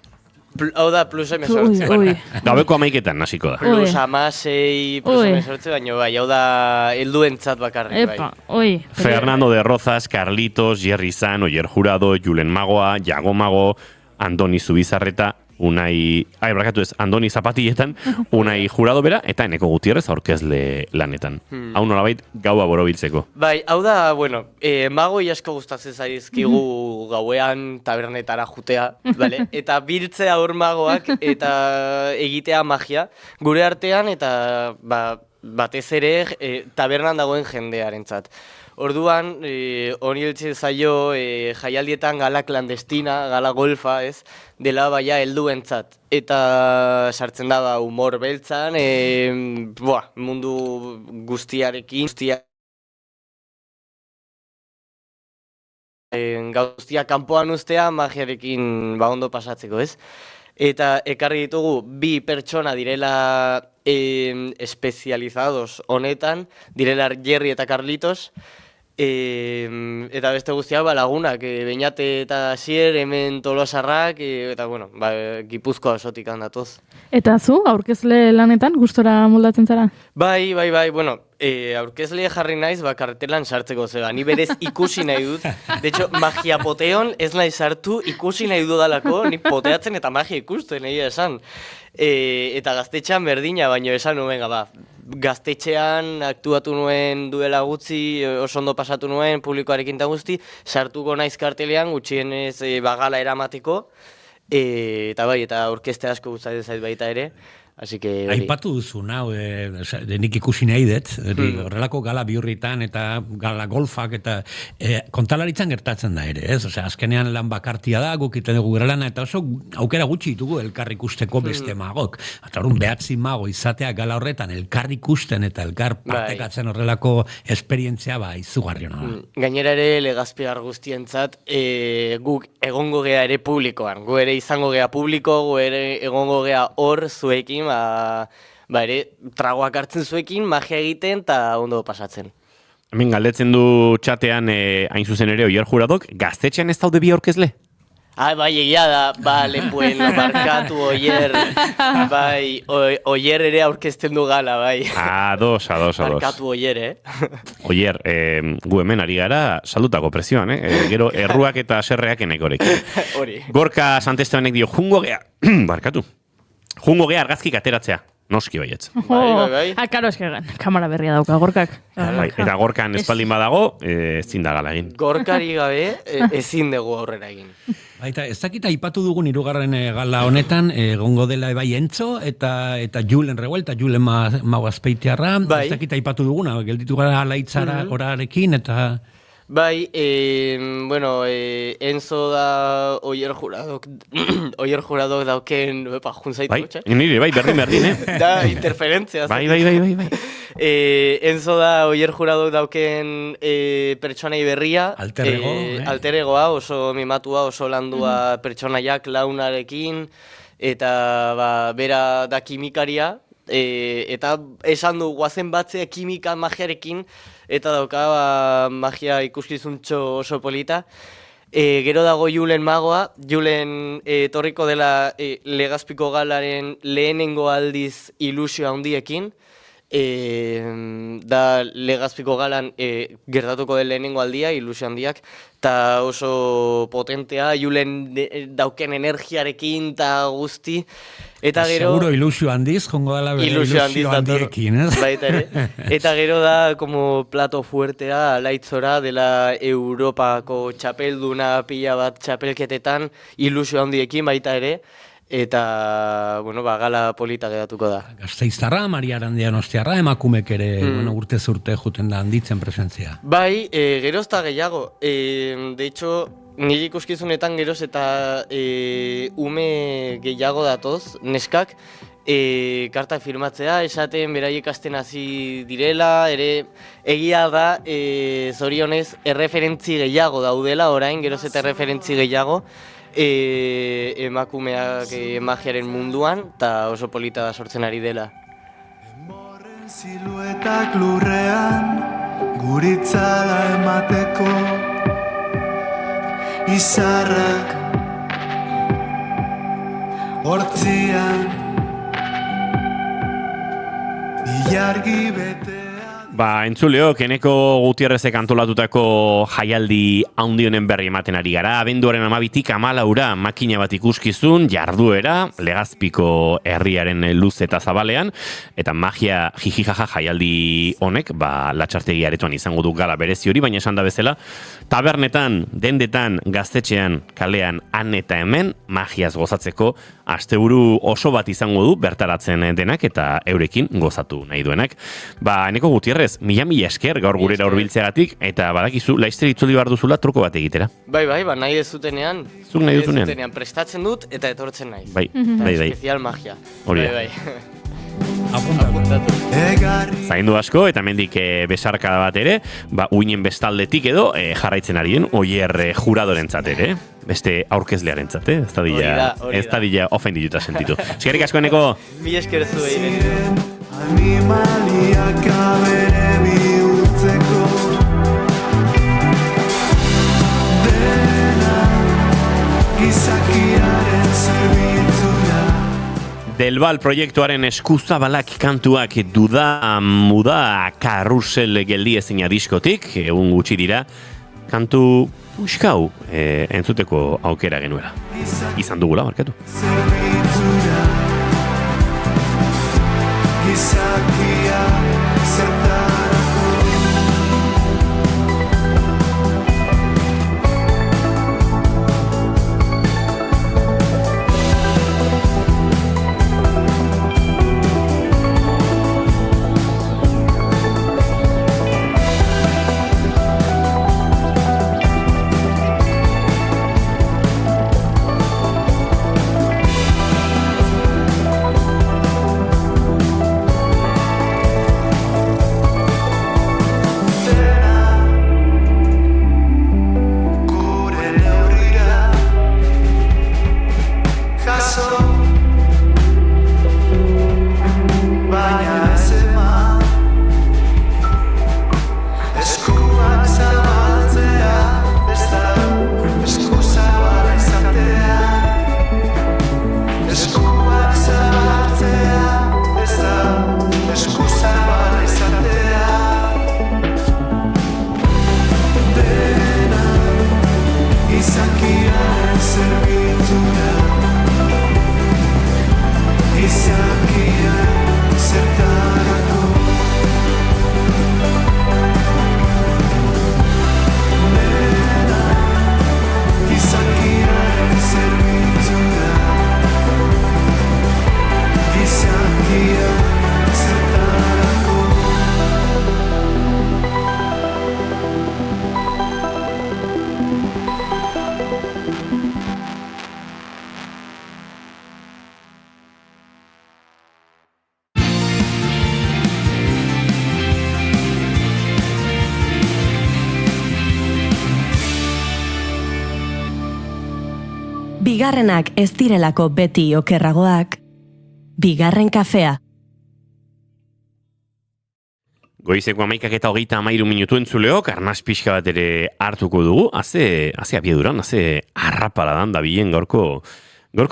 Hau da, plus 18. Gaueko 11etan hasiko da. Plus 16, plus 18, baina bai, hau da, helduentzat bakarrik. Bai. Fernando de Rozas, Carlitos, Jerry San, Oier Jurado, Julen Magoa, Iago Mago, Andoni Zubizarreta, Andoni Zapatilletan, Unai Jurado bera, eta Eneko Gutierrez aurkezle lanetan. Hau nolabait gaua borobiltzeko. Bai, hau da, magoi asko gustatzen zaizkigu gauean tabernetara jutea, bale? Eta biltzea hor magoak eta egitea magia, gure artean eta batez ere tabernan dagoen jendearentzat. Orduan, honi heltzen zaio jaialdietan gala klandestina, gala golfa, ez, dela baia helduentzat. Eta sartzen da humor beltzan, mundu guztiarekin, guztia kanpoan ustea magiarekin ondo pasatzeko, ez? Eta ekarri ditugu 2 pertsona direla espezializados honetan, direla Jerry eta Carlitos, eta beste guztiak lagunak, Beñate eta Asier, hemen Tolosarrak, eta Gipuzkoa osotik handatoz. Eta zu, aurkezle lanetan, gustora moldatzen zara? Bai, aurkezle jarri naiz, kartelan sartzeko zeba. Ni berez ikusi nahi dut. De hecho, magia poteon ez nahi sartu, ikusi nahi dudalako, ni poteatzen eta magia ikusten, egia esan. Eta gaztetxean berdina, baino esan nuen, gaztetxean aktuatu nuen duela gutxi, oso ondo pasatu nuen, publikoarekin eta guzti, sartuko naiz kartelean, gutxienez gala eramateko, eta eta orkeste asko gustatzen zait baita ere. Aipatu duzu, nik ikusi nahi dut, horrelako gala bihurritan eta gala golfak eta kontalaritzan gertatzen da ere, ez? Azkenean lan bakartia da, guk iten dugu gara lana, eta oso aukera gutxi ditugu elkar ikusteko beste magok. Eta horren 9 mago izatea gala horretan elkar ikusten eta elkar partekatzen horrelako esperientzia izugarri hona. Gainera ere Legazpiar guztientzat guk egongo gea ere publikoan, gu ere izango gea publiko, gu ere egongo gea hor zuekin, ere tragoak hartzen zuekin, magia egiten eta ondo pasatzen. Hemen galdetzen du txatean hain zuzen ere Oier Juradok, gaztetxean ez daude 2 aurkezle? Bai, egia da, bueno, barkatu Oier, Oier ere aurkezten du gala, bai. Ados. Barkatu Oier, Oier, gu hemen ari gara saldutako presioan, gero erruak eta serreak enekorek. Hori. Gorka Santestebanek dio, jungo gea argazkik ateratzea. Noski baietz. Bai. Karo, kamara berria dauka, Gorkak. Eta Gorkan espaldin badago, ezin da gala egin. Gorkari gabe, ezin dugu aurrera egin. Baita, ez dakita aipatu dugun 3. gala honetan, egongo dela bai Entzo eta Julen Revuelta, Julen Magoazpeitiarra, ez dakita aipatu duguna, gelditu gara alaitzara orarekin, eta... Bai, Enzo da Oier Juradok dauken, juntzaitu, Nire, berdin, Da, interferentzia. Bai. Enzo da Oier Juradok dauken pertsonai berria. Alteregoa, oso mimatua, oso landua pertsonaiak launarekin, eta bera da kimikaria, eta esan du guazen batzea kimika magiarekin, eta dauka magia ikuskizuntxo oso polita. Gero dago Julen magoa, Julen etorriko dela Legazpiko galaren lehenengo aldiz ilusio handiekin, da Legazpiko galan gertatuko den lehenengo aldia, ilusio handiak, eta oso potentea, Julen dauken energiarekin eta guzti, eta gero... Seguro ilusio handiz, jongo dela bere ilusio handiekin, ez? Baita ere. Eta gero da, como plato fuertea, Laitzora, dela Europako txapelduna pila bat txapelketetan, ilusio handiekin baita ere, eta, bueno, gala polita geratuko da. Gasteiztarra, Maria Arandian ostiarra, emakumek ere, urtez urte juten da handitzen presentzia. Bai, geroz eta gehiago. De hecho, nire ikuskizunetan geroz eta ume gehiago datoz, neskak, karta firmatzea, esaten beraiek hasten hasi direla, ere egia da, zorionez, erreferentzi gehiago daudela, orain, geroz eta erreferentzi gehiago, emakumeak magiaren munduan, eta oso polita da sortzen ari dela. Siluetak lurrean, guritzala emateko, izarrak hortzian, ilargi bete. Entzuleok, Eneko Gutierrezek antolatutako jaialdi handionen berri ematen ari gara. Abenduaren 12tik 14 makina bat ikuskizun, jarduera, Legazpiko herriaren luz eta zabalean, eta magia jijijaja jaialdi honek, Latxartegi aretoan izango du gala berezi hori, baina esan da bezala, tabernetan, dendetan, gaztetxean, kalean, han eta hemen, magiaz gozatzeko, asteburu oso bat izango du, bertaratzen denak, eta eurekin gozatu nahi duenak. Eneko Gutierrez, mila esker gaur gurera hurbiltzeagatik, eta badakizu, laizter itzuli behar duzula truko bat egitera. Bai, nahi dezutenean. Zuk nahi duzunean. Prestatzen dut eta etortzen naiz. Bai. Especial magia. Hori da. Apuntatu. Zaindu asko, eta mendik besarkada bat ere, uinen bestaldetik edo jarraitzen ari den, oier juradorentzat ere, beste aurkezlearentzat, ez da dila ofendituta sentitu. Eskerrik asko, Eneko. Mi esker zuei. Animaliak abere bihurtzeko, dena gizakiaren zerbitzura. Delbal proiektuaren eskuzabalak kantuak duda muda karrusel geldiezina diskotik, egun gutxi dira, kantu puskau entzuteko aukera genuela. Izan dugula, markatu. Gizakia zertarako. Bigarrenak ez direlako beti okerragoak, bigarren kafea. Goizeko 11:23 minutu entzuleok, arnas pixka bat ere hartuko dugu, haze abieduran, haze arrapaladan da bilen gaurko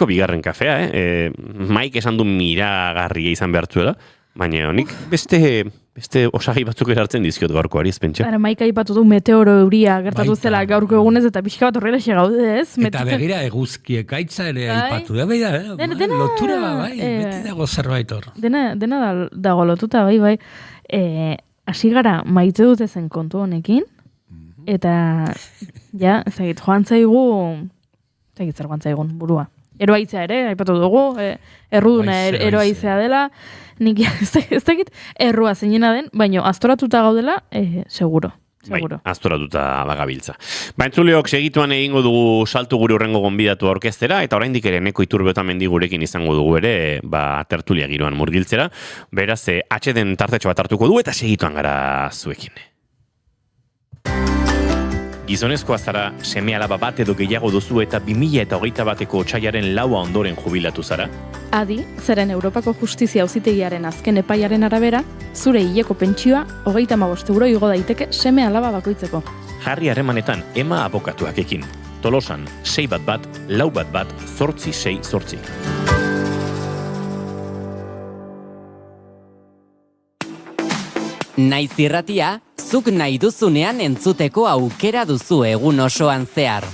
bigarren kafea, Maik esan du miragarria izan behartzuela, baina honik beste osagi batzuk erartzen dizkiot gaurkoari ezpentsa. Ara, Maik aipatu du meteoro euria gertatu zela gaurko egunez eta pixka bat horrela gaude, ez? Eta begira eguzkiek aitza ere aipatu da, lotura bai, beti dago zerbait hor. Dena dago lotuta, bai. Hasi gara maite dute zen kontu honekin, eta ezagit, joan zaigun burua. Eroaitza ere, aipatu dugu, erruduna eroaitzea dela, nik ez dakit errua zeinena den, baina astoratuta gaudela, seguro. Bai, astoratuta bagabiltza. Entzuleok segituan egingo dugu saltu gure urrengo gonbidatu orkestera, eta oraindik ere Neko Iturbetamendi gurekin izango dugu ere, tertulia giroan murgiltzera. Beraz, atxeden tartetxo bat hartuko du, eta segituan gara zuekin. Gizonezkoa zara, seme alaba bat edo gehiago duzu eta 2021ko otsailaren 4 ondoren jubilatu zara? Adi, zeren Europako Justizia Auzitegiaren azken epaiaren arabera, zure hileko pentsioa 35 euro igo daiteke seme alaba bakoitzeko. Jarri harremanetan Ema abokatuak ekin. Tolosan 611-411-868. Naiz irratia, zuk nahi duzunean entzuteko aukera duzu egun osoan zehar.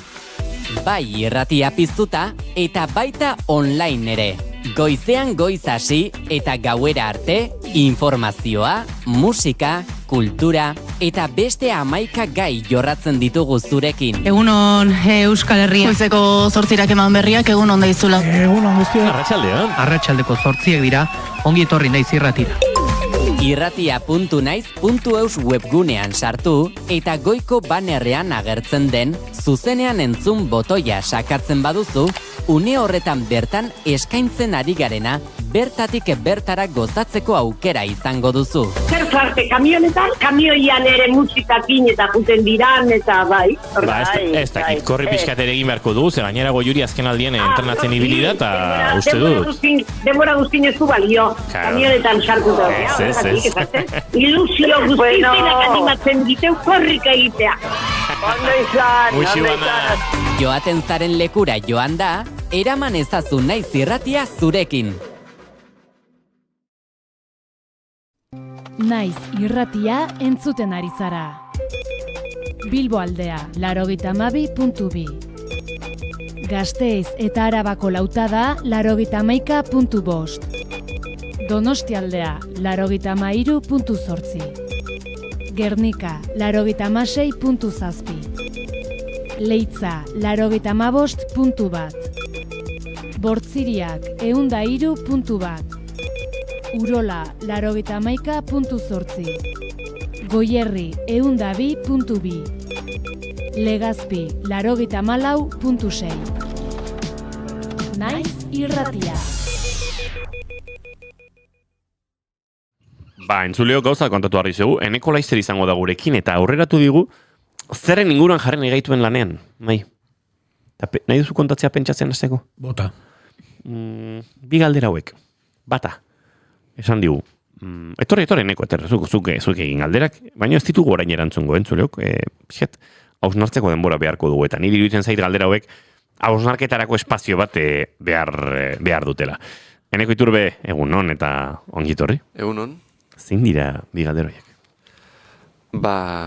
Bai irratia piztuta eta baita online ere. Goizean goiz hasi eta gauera arte, informazioa, musika, kultura eta beste 11 gai jorratzen ditugu zurekin. Egunon Euskal Herria. Goizeko 8 eman berriak egunon daizula. Egunon guztia. Arratsaldean. Arratsaldeko 8 dira, ongi etorri naiz irratira. Irratia.naiz.eus webgunean sartu eta goiko banerrean agertzen den zuzenean entzun botoia sakatzen baduzu, une horretan bertan eskaintzen ari garena bertatik bertara gozatzeko aukera izango duzu. Zer zarte kamionetan, kamioian ere musikakin eta juten diran eta bai. Ez dakit, korri pixkat ere egin beharko du, ze gainera Goiuri azken aldien entrenatzen ibili da, eta uste dut. Denbora guztin ez du balio, kamionetan sarkuta. Ilusio guztizenak animatzen diteu korrika egitea. Ondo izan. Joaten zaren lekura joan da, eraman ezazu naiz irratia zurekin. Naiz irratia entzuten ari zara. Bilbo aldea, 92.2. Gasteiz eta Arabako lautada, 91.5. Donostialdea, 93.8. Gernika, 96.7. Leitza, 95.1. Bortziriak, 103.1. Urola, 91.8. Goierri, 102.2. Legazpi, 94.6. Naiz irratia. Entzuleo gauza kontatu harri zegu, Eneko Laizzer izango da gurekin, eta aurreratu digu, zerren inguruan jarren egaituen lanean, nahi duzu kontatzea pentsatzen hasteko? Bota. Bi galdera hauek, bata, esan digu, etorri Eneko, zuk egin galderak, baina ez ditugu orain erantzungo, entzuleok, hausnartzeko denbora beharko dugu, eta niri iruditzen zait galdera hauek, hausnarketarako espazio bat behar dutela. Eneko Iturbe, egunon eta ongitorri? Egunon. Zein dira bi galderoiak?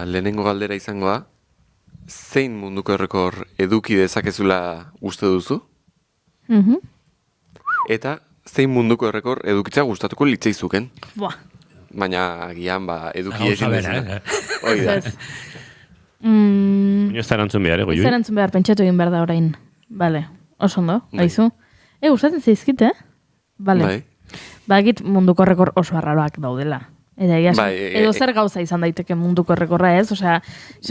Lehenengo galdera izangoa, zein munduko errekor eduki dezakezula uste duzu? Eta zein munduko errekor edukitzea gustatuko litzaizuken? Baina agian eduki ezin dezuna. Hoi da. Ez da erantzun behar, Ez da erantzun behar, pentsatu egin behar da orain. Bale, oso ondo, haizu. Gustatzen zaizkit, Bale. Bagit munduko errekor oso arraroak daudela. Edo zer gauza izan daiteke munduko errekorra ez, osea,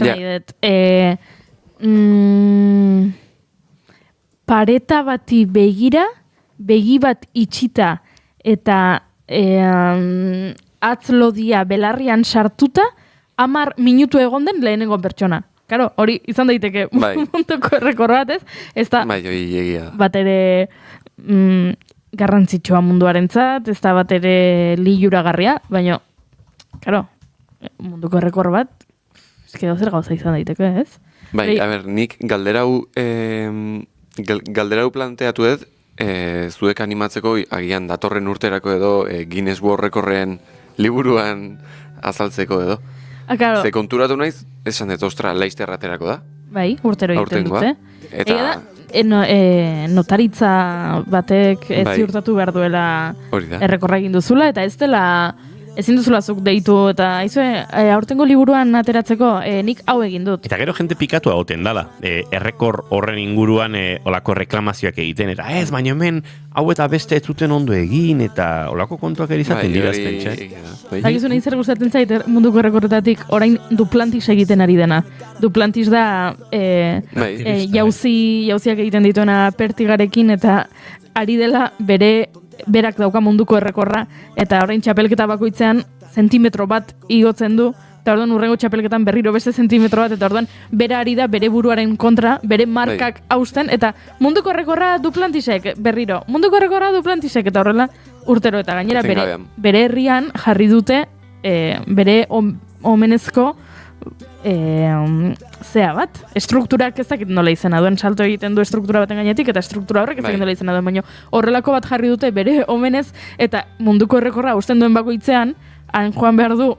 nahi dut, pareta bati begira, begi bat itxita eta atzlodia belarrian sartuta, 10 minutu egon den lehenengo pertsona. Karo, hori izan daiteke munduko errekorra bat ez, ez da bat ere garrantzitsua munduarentzat, ez da bat ere liluragarria, baina, karo, munduko errekor bat, edo zer gauza izan daiteke, ez? Bai, a ber, nik galdera hau planteatu dut, zuek animatzeko agian datorren urterako edo Guinness World Recordren liburuan azaltzeko edo. Claro. Ze konturatu naiz, esan dut, ostra, Laizter aterako da. Bai, urtero egiten dute. Eta... notaritza batek ez Bai. ziurtatu behar duela Hori da. errekorra egin duzula, eta ezin duzula zuk deitu, eta aurtengo liburuan ateratzeko nik hau egin dut. Eta gero jente pikatu hauten dala. Errekor horren inguruan olako reklamazioak egiten. Eta ez, baina hemen hau eta beste ez zuten ondo egin, eta olako kontuak erizaten dira ezpentsa. Zagizu nahi zer gustatzen zait munduko errekorretatik orain Duplantis egiten ari dena. Duplantis da jauziak egiten dituena Pertigarekin, eta ari dela berak dauka munduko errekorra, eta orain txapelketa bakoitzean zentimetro bat igotzen du, eta orduan urrengo txapelketan berriro beste zentimetro bat, eta orduan bera ari da bere buruaren kontra, bere markak hausten, eta munduko errekorra Duplantisek berriro, munduko errekorra Duplantisek, eta horrela urtero, eta gainera bere herrian jarri dute bere omenezko zea bat, estrukturak ez dakit nola izena duen, salto egiten du estruktura baten gainetik, eta estruktura horrek ez dakit nola izena duen, baina horrelako bat jarri dute bere omenez, eta munduko errekorra hausten duen bakoitzean, han joan behar du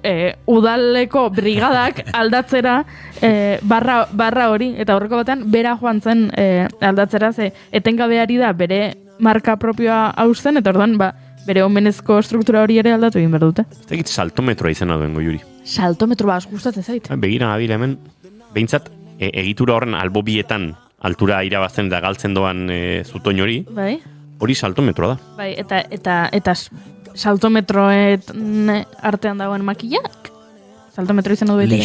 udaleko brigadak aldatzera barra hori, eta horreko batean bera joan zen aldatzera, ze etengabeari da bere marka propioa hausten, eta orduan bere omenezko estruktura hori ere aldatu egin behar dute. Ez dakit saltometroa izena duen Goiuri. Saltometro bat gustatzen zait. Begira abila hemen, behintzat, egitura horren albobietan altura irabazten da galtzen doan zutoin hori, hori saltometroa da. Bai, eta saltometroen artean dagoen makillak? Saltometro izan du baitere?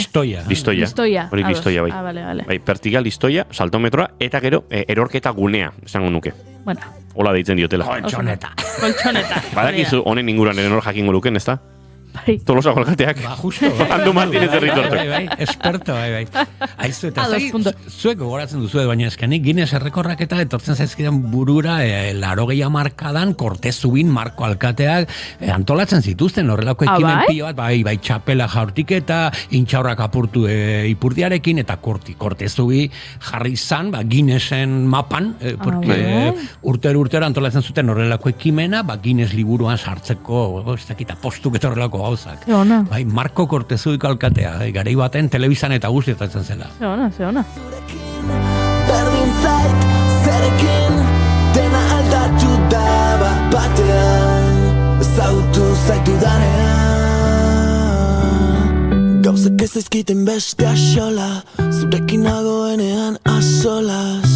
Listoia. Hori listoia, bai. Vale. Bai, pertiga, listoia, saltometroa, eta gero erorketa gunea, esango nuke. Bueno. Hola deitzen diotela. Koltxoneta. Badakizu honen inguruan eren hor jakingo luken, ez da? Bai. Tolosa kolgateak. Justo. Andu Martínez erritortu. Bai, esperto, bai. Aizu, eta zuek gogoratzen duzu, baina eskanik Guinness errekorrak eta etortzen zaizkidan burura 80 markadan Kortezubin Marko Alkateak antolatzen zituzten horrelako ekimen pilo bat, bai txapela jaurtiketa, intxaurrak apurtu ipurdiarekin, eta Kortezubi jarri izan, Guinnessen mapan, porque urtero antolatzen zuten horrelako ekimena, Guinness liburuan sartzeko, ez dakita postuk eta horrelako gauzak. Bai, Marko Kortezubiko alkatea, garai baten telebistan eta guztietatzen zela. Ze ona. Berdin zait, zerekin, dena aldatu da batean, zautu zaitu danean. Gauzak ez ezkiten beste asola, zurekin nagoenean asolas.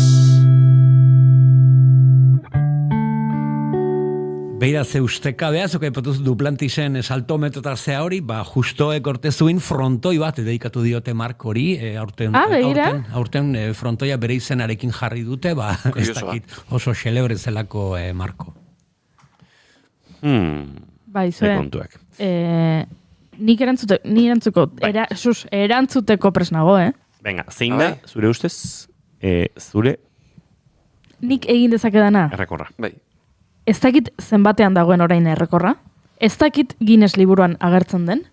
Beira, ze ustekabea, zuka ipatuz Duplantisen saltometro eta zea hori, justo Kortezuin frontoi bat dedikatu diote Mark hori, aurten frontoia bere izenarekin jarri dute, ez dakit oso xelebre zelako Marko. Bai, kontuak. Nik erantzuteko presnago, Venga, zein da, zure ustez, zure... Nik egin dezakedana. Errekorra. Bai. Ez dakit zenbatean dagoen orain errekorra, ez dakit Guinness liburuan agertzen den,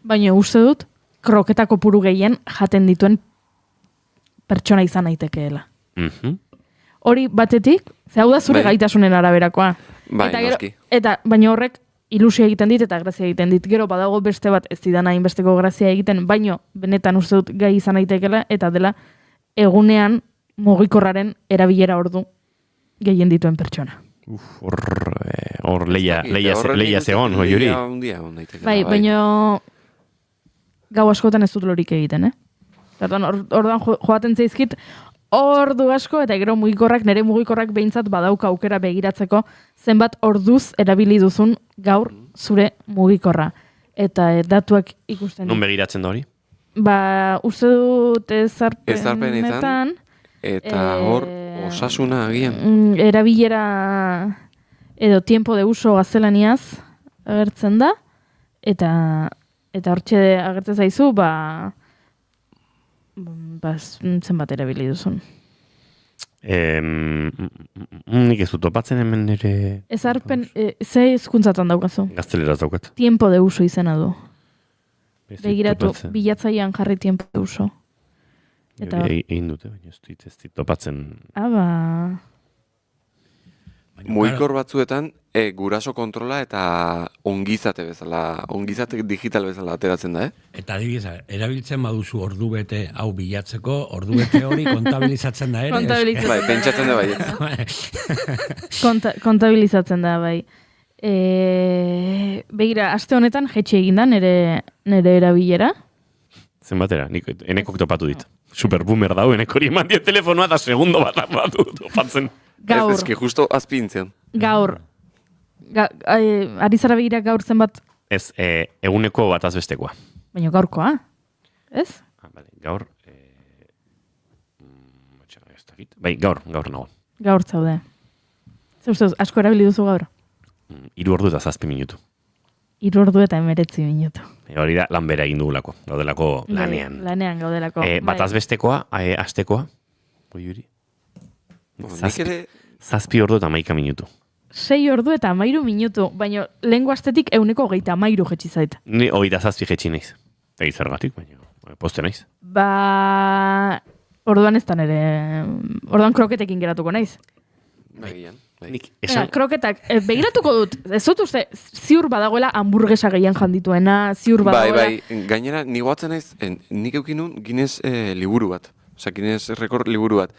baina uste dut kroketako puru gehien jaten dituen pertsona izan naitekeela. Hori batetik, ze hau da zure gaitasunen araberakoa. Baina horrek ilusio egiten dit eta grazia egiten dit. Gero badago beste bat ez didana hainbesteko grazia egiten, baino benetan uste dut gai izan naitekeela, eta dela egunean mugikorraren erabilera ordu gehien dituen pertsona. Hor leia zegoen, Juri. Bai, baina gau askotan ez dut lorik egiten, Orduan joaten zaizkit ordu asko, eta gero nire mugikorrak behintzat badauka aukera begiratzeko zenbat orduz erabili duzun gaur zure mugikorra. Eta datuak ikusten. Non begiratzen da hori? Uste dut ezarpenetan. Eta hor, osasuna agian. Erabilera edo tiempo de uso gaztelaniaz agertzen da, eta hortxe agertzen zaizu, zenbat erabili duzun. Nik ez dut topatzen hemen nire... Ezarpen, ze hizkuntzatan daukazu? Gazteleraz daukat. Tiempo de uso izena du. Begiratu, bilatzailean jarri tiempo uso. Eta egin dute, baina ez dit topatzen. Mugikor batzuetan, guraso kontrola eta ongizate bezala, ongizate digital bezala ateratzen da, Eta adibidez, erabiltzen baduzu ordubete hau bilatzeko, ordubete hori kontabilizatzen da ere. Kontabilizatzen bai, pentsatzen da bai. Kontabilizatzen da bai. Begira, aste honetan jetxe egin da nere erabilera. Zenbatera, enekok topatu dit. Superboomer dau, enek hori eman die telefonoa da segundo bat topatzen. Gaur. Ez justo azpintzen. Gaur. Ari zara begira gaur zenbat? Ez, eguneko bat azbestekoa. Baina gaurkoa, ez? Gaur, bai, gaur nago. Gaur zaude. Zer ustez, asko erabili duzu gaur? 3 ordu eta 7 minutu. 3 ordu eta 19 minutu. Hori da, lan bera egin dugulako, gaudelako lanean. Lanean gaudelako. Bat azbestekoa, astekoa, Goiuri? 7 ordu eta 11 minutu. 6 ordu eta 13 minutu, baina lehengo astetik 130 jetxi zait. Ni 27 jetxi naiz. Egi zergatik, baina poste naiz. Orduan ez da nere, orduan kroketekin geratuko naiz. Bagian. Kroketak, begiratuko dut, ez dut uste, ziur badagoela hamburguesa gehien jandituena, ziur badagoela. Bai, gainera, nigoatzen naiz, nik eukinun Guinness liburu bat. Osa, Guinness rekord liburu bat.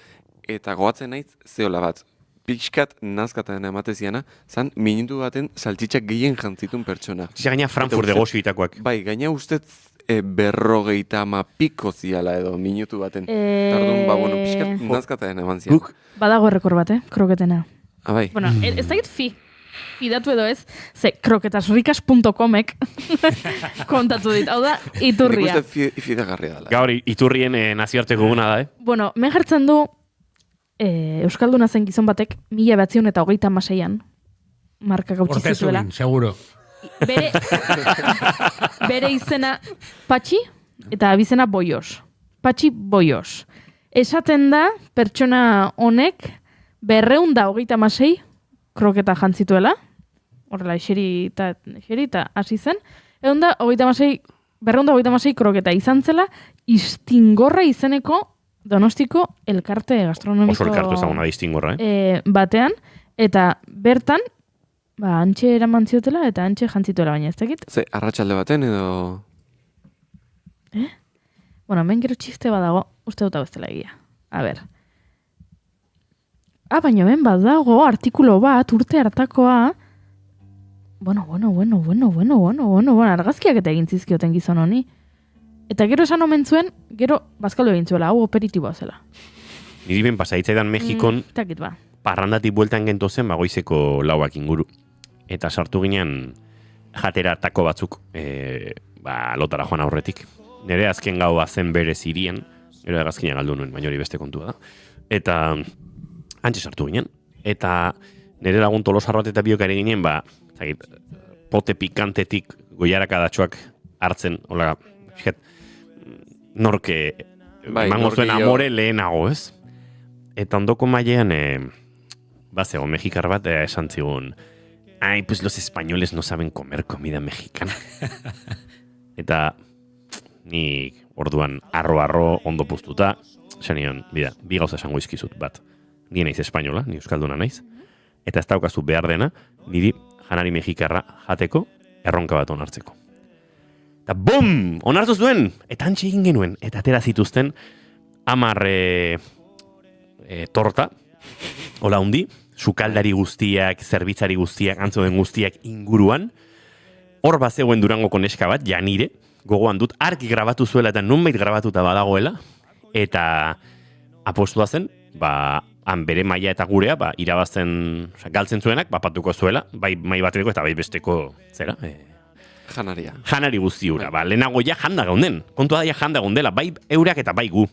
Eta goatzen naiz, zeola bat. Pixkat nazkatan emateziana, zan minutu baten saltxitxak gehien jantzitun pertsona. Gaina Frankfurt negozioitakoak. Bai, gaina ustez 50 piko ziala edo minutu baten. Tardun, bueno, pixkat nazkatan eman zian. Badago errekor bat, kroketena. Bai. Bueno, ez da fidatu edo ez, ze kroketasrikas.comek kontatu dit. Hau da, iturria. Nik uste fidagarria dela. Gaur, iturrien nazioarteko guna da, Bueno, men jartzen du, Euskalduna zen gizon batek, 1926an, markak hautsi zituela. Ortezuin, seguro. Bere izena Patxi eta abizena Boios. Patxi Boios. Esaten da, pertsona honek, 226 kroketa jantzituela, horrela, eseri eta hasi zen, 226 kroketa izan zela, Istingorra izeneko Donostiko elkarte gastronomiko oso elkartu ezaguna da Istingorra, batean, eta bertan, antxe eraman ziotela eta antxe jantzituela, baina ez dakit. Ze, arratsalde baten edo... Bueno, hemen gero txiste badago, uste dut abestela egia. A ber. Baina hemen badago, artikulo bat, urte hartakoa. Bueno, argazkiak eta egin zizkioten gizon honi. Eta gero esan omen zuen, gero bazkaldu egin zuela, hau aperitiboa zela. Niri ben pasaitzaidan Mexikon, Takit ba. parrandatik bueltan gentozen, goizeko 4 inguru. Eta sartu ginen jatera tako batzuk, lotara joan aurretik. Nere azken gaua zen berez irien, gero egazkina galdu nuen, baina hori beste kontua da. Eta antxe sartu ginen. Eta nire lagun tolosar bat eta biokare ginen, pote pikantetik goiarakadatxoak hartzen, hola, norke emango zuen amore lehenago, ez? Eta ondoko mailean, zego, mexikar bat esan zigun, pues los españoles no saben comer comida mexicana. Eta ni orduan arro ondo puztuta, esan nion, bi gauza esango izkizut bat. Ni naiz espainola, ni euskalduna naiz. Eta ez daukazu behar dena, niri janari mexikarra jateko, erronka bat onartzeko. Eta bum! Onartu zuen! Eta antxe egin genuen. Eta atera zituzten 10 torta, hola hundi, sukaldari guztiak, zerbitzari guztiak, antzoen guztiak inguruan. Hor bazegoen Durangoko neska bat, Janire, gogoan dut, argi grabatu zuela eta nunbait grabatuta badagoela. Eta apostua zen, han bere maila eta gurea, irabazten, galtzen zuenak, bapatuko zuela, bai mai bateko eta bai besteko, zera, Janaria. Janari guzti hura, lehenago ja janda gaunden. Kontua da ja janda gaundela, bai eurak eta bai gu.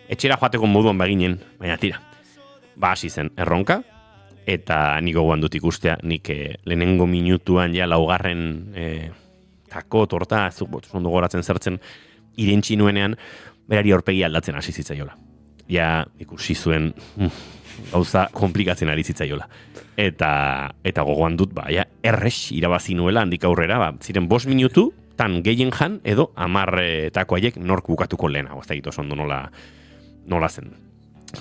Etxera joateko moduan baginen, baina tira. Hasi zen erronka, eta nik gogoan dut ikustea, nik lehenengo minutuan ja 4. Tako, torta, ondo goratzen zertzen, irentzi nuenean, berari aurpegi aldatzen hasi zitzaiola. Ja, ikusi zuen gauza komplikatzen ari zitzaiola. Eta gogoan dut, errex irabazi nuela handik aurrera, ziren 5 minutu, tan gehien jan, edo 10 haiek nork bukatuko lehenago, ez da oso ondo nola zen.